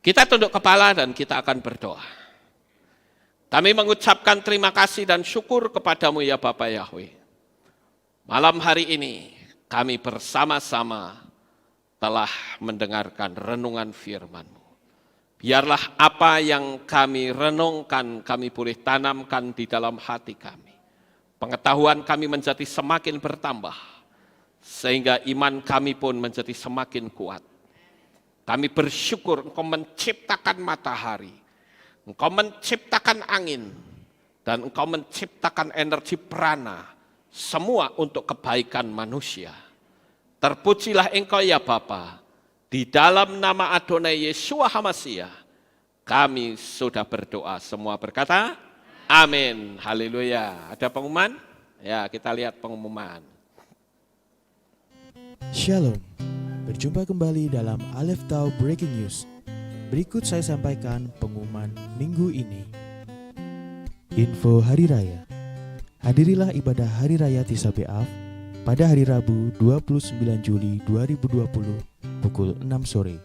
Kita tunduk kepala dan kita akan berdoa. Kami mengucapkan terima kasih dan syukur kepadamu ya Bapak Yahweh. Malam hari ini kami bersama-sama telah mendengarkan renungan firman-Mu. Biarlah apa yang kami renungkan, kami boleh tanamkan di dalam hati kami. Pengetahuan kami menjadi semakin bertambah, sehingga iman kami pun menjadi semakin kuat. Kami bersyukur Engkau menciptakan matahari, Engkau menciptakan angin, dan Engkau menciptakan energi prana, semua untuk kebaikan manusia. Terpujilah Engkau ya Bapa, di dalam nama Adonai Yeshua HaMashiach, kami sudah berdoa. Semua berkata, amin, haleluya. Ada pengumuman? Ya, kita lihat pengumuman. Shalom, berjumpa kembali dalam Aleph Tau Breaking News. Berikut saya sampaikan pengumuman minggu ini. Info Hari Raya. Hadirilah ibadah Hari Raya Tisha B'Av pada hari Rabu 29 Juli 2020 pukul 6 sore.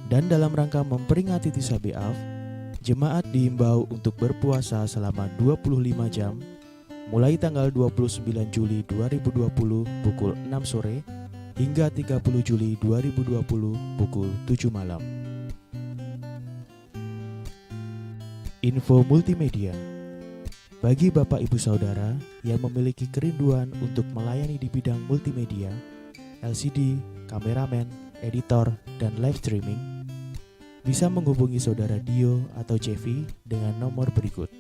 Dan dalam rangka memperingati Tisha B'Av, jemaat diimbau untuk berpuasa selama 25 jam mulai tanggal 29 Juli 2020 pukul 6 sore hingga 30 Juli 2020 pukul 7 malam. Info multimedia. Bagi Bapak Ibu Saudara yang memiliki kerinduan untuk melayani di bidang multimedia, LCD, kameramen, editor, dan live streaming, bisa menghubungi Saudara Dio atau Cevi dengan nomor berikut.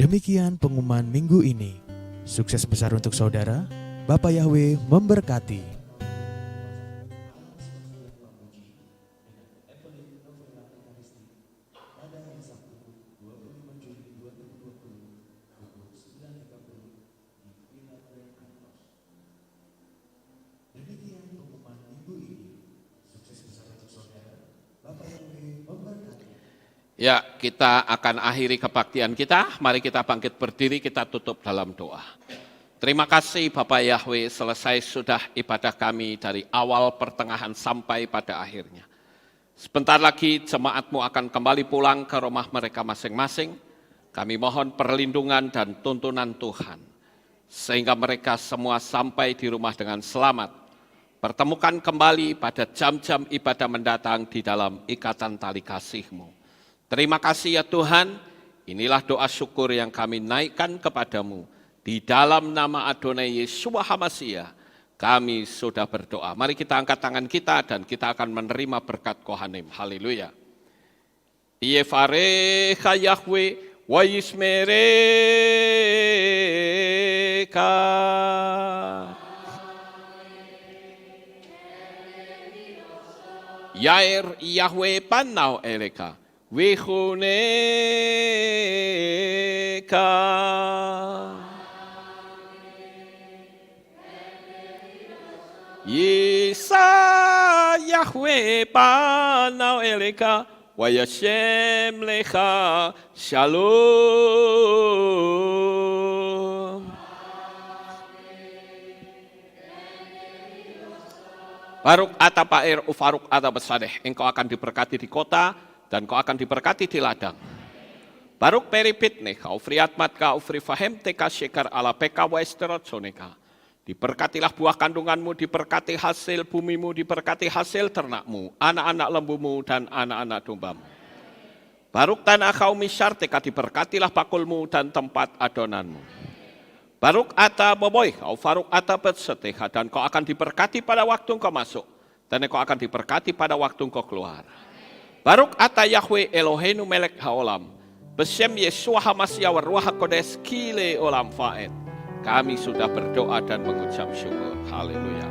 Demikian pengumuman minggu ini. Sukses besar untuk saudara. Bapak Yahweh memberkati. Ya, kita akan akhiri kebaktian kita. Mari kita bangkit berdiri, kita tutup dalam doa. Terima kasih Bapak Yahweh, selesai sudah ibadah kami dari awal pertengahan sampai pada akhirnya. Sebentar lagi jemaat-Mu akan kembali pulang ke rumah mereka masing-masing. Kami mohon perlindungan dan tuntunan Tuhan, sehingga mereka semua sampai di rumah dengan selamat. Pertemukan kembali pada jam-jam ibadah mendatang di dalam ikatan tali kasih-Mu. Terima kasih ya Tuhan, inilah doa syukur yang kami naikkan kepadamu. Di dalam nama Adonai Yeshua HaMashiach, kami sudah berdoa. Mari kita angkat tangan kita dan kita akan menerima berkat Kohanim. Haleluya. Yevarecha Yahweh wa yismereka. Yair Yahweh panau eleka. Wihuneka. Yesa Yahweh panau eleka wa yashem lecha shalom. Baruk ata pair ufaruk ata besadeh, engkau akan diberkati di kota dan kau akan diberkati di ladang. Baruk peripitne kau friatmat kau frifahem teka syekar ala peka wa esterotsoneka. Diberkatilah buah kandunganmu, diberkati hasil bumimu, diberkati hasil ternakmu, anak-anak lembumu dan anak-anak dombamu. Baruk tanah kau misyarteka, diberkatilah bakulmu dan tempat adonanmu. Baruk ata boboy, kau faruk ata berseteha, dan kau akan diberkati pada waktu engkau masuk, dan kau akan diberkati pada waktu engkau keluar. Baruk ata Yahweh Eloheinu melek haolam, besem Yeshua Hamasya wa ruah hakodes kile olam faed. Kami sudah berdoa dan mengucap syukur. Haleluya.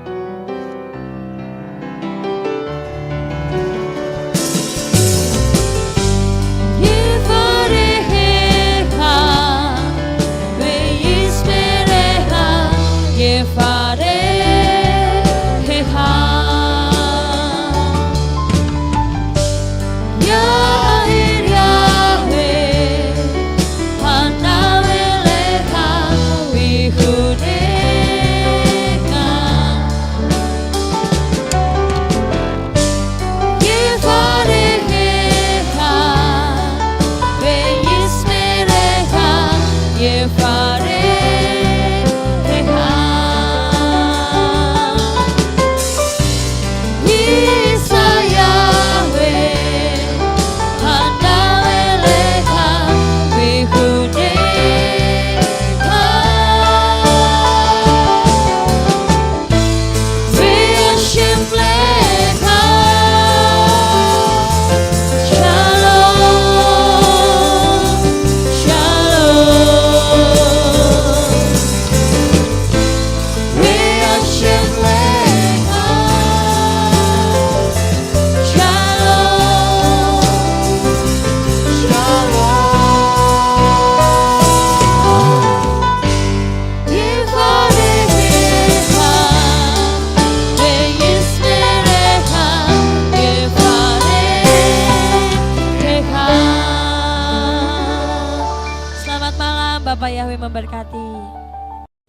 Bapak Yahweh memberkati.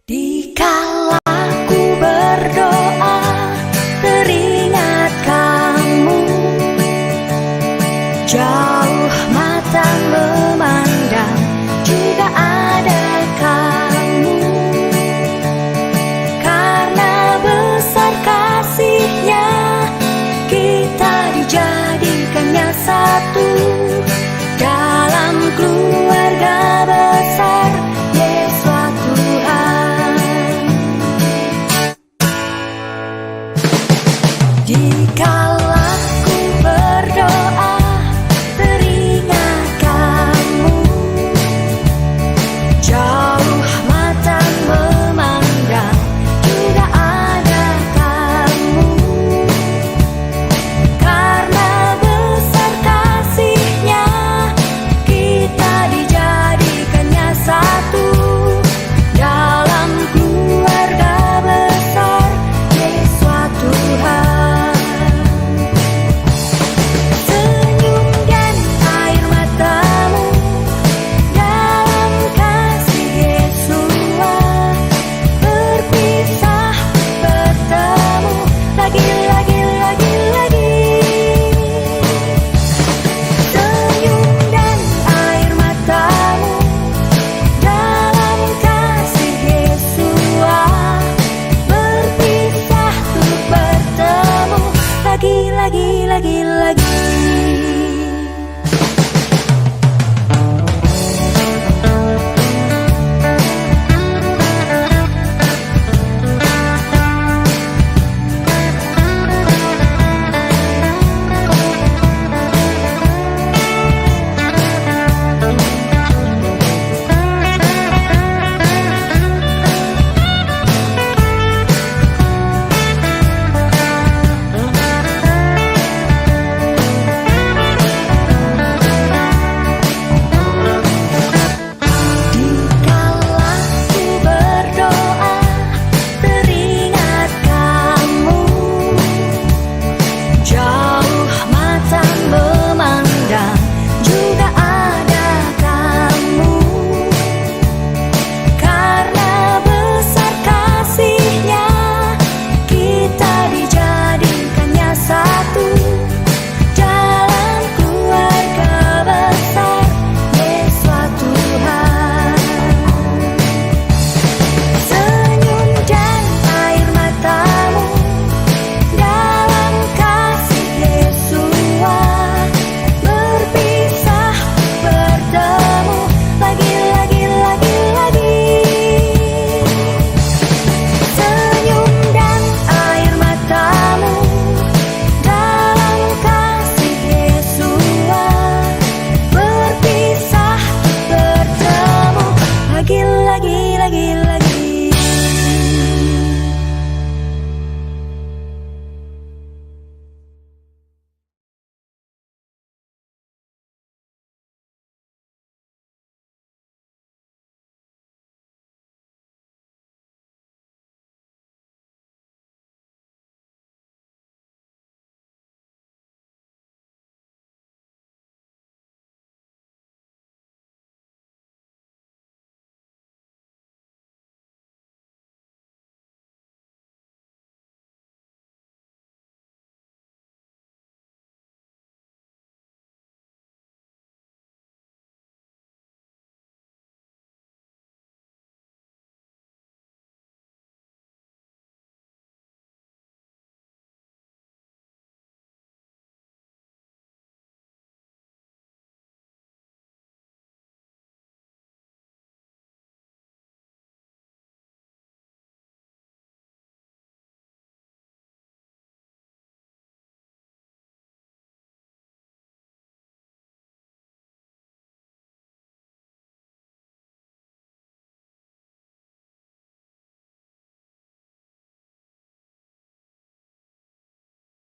Dikala ku berdoa, teringat kamu.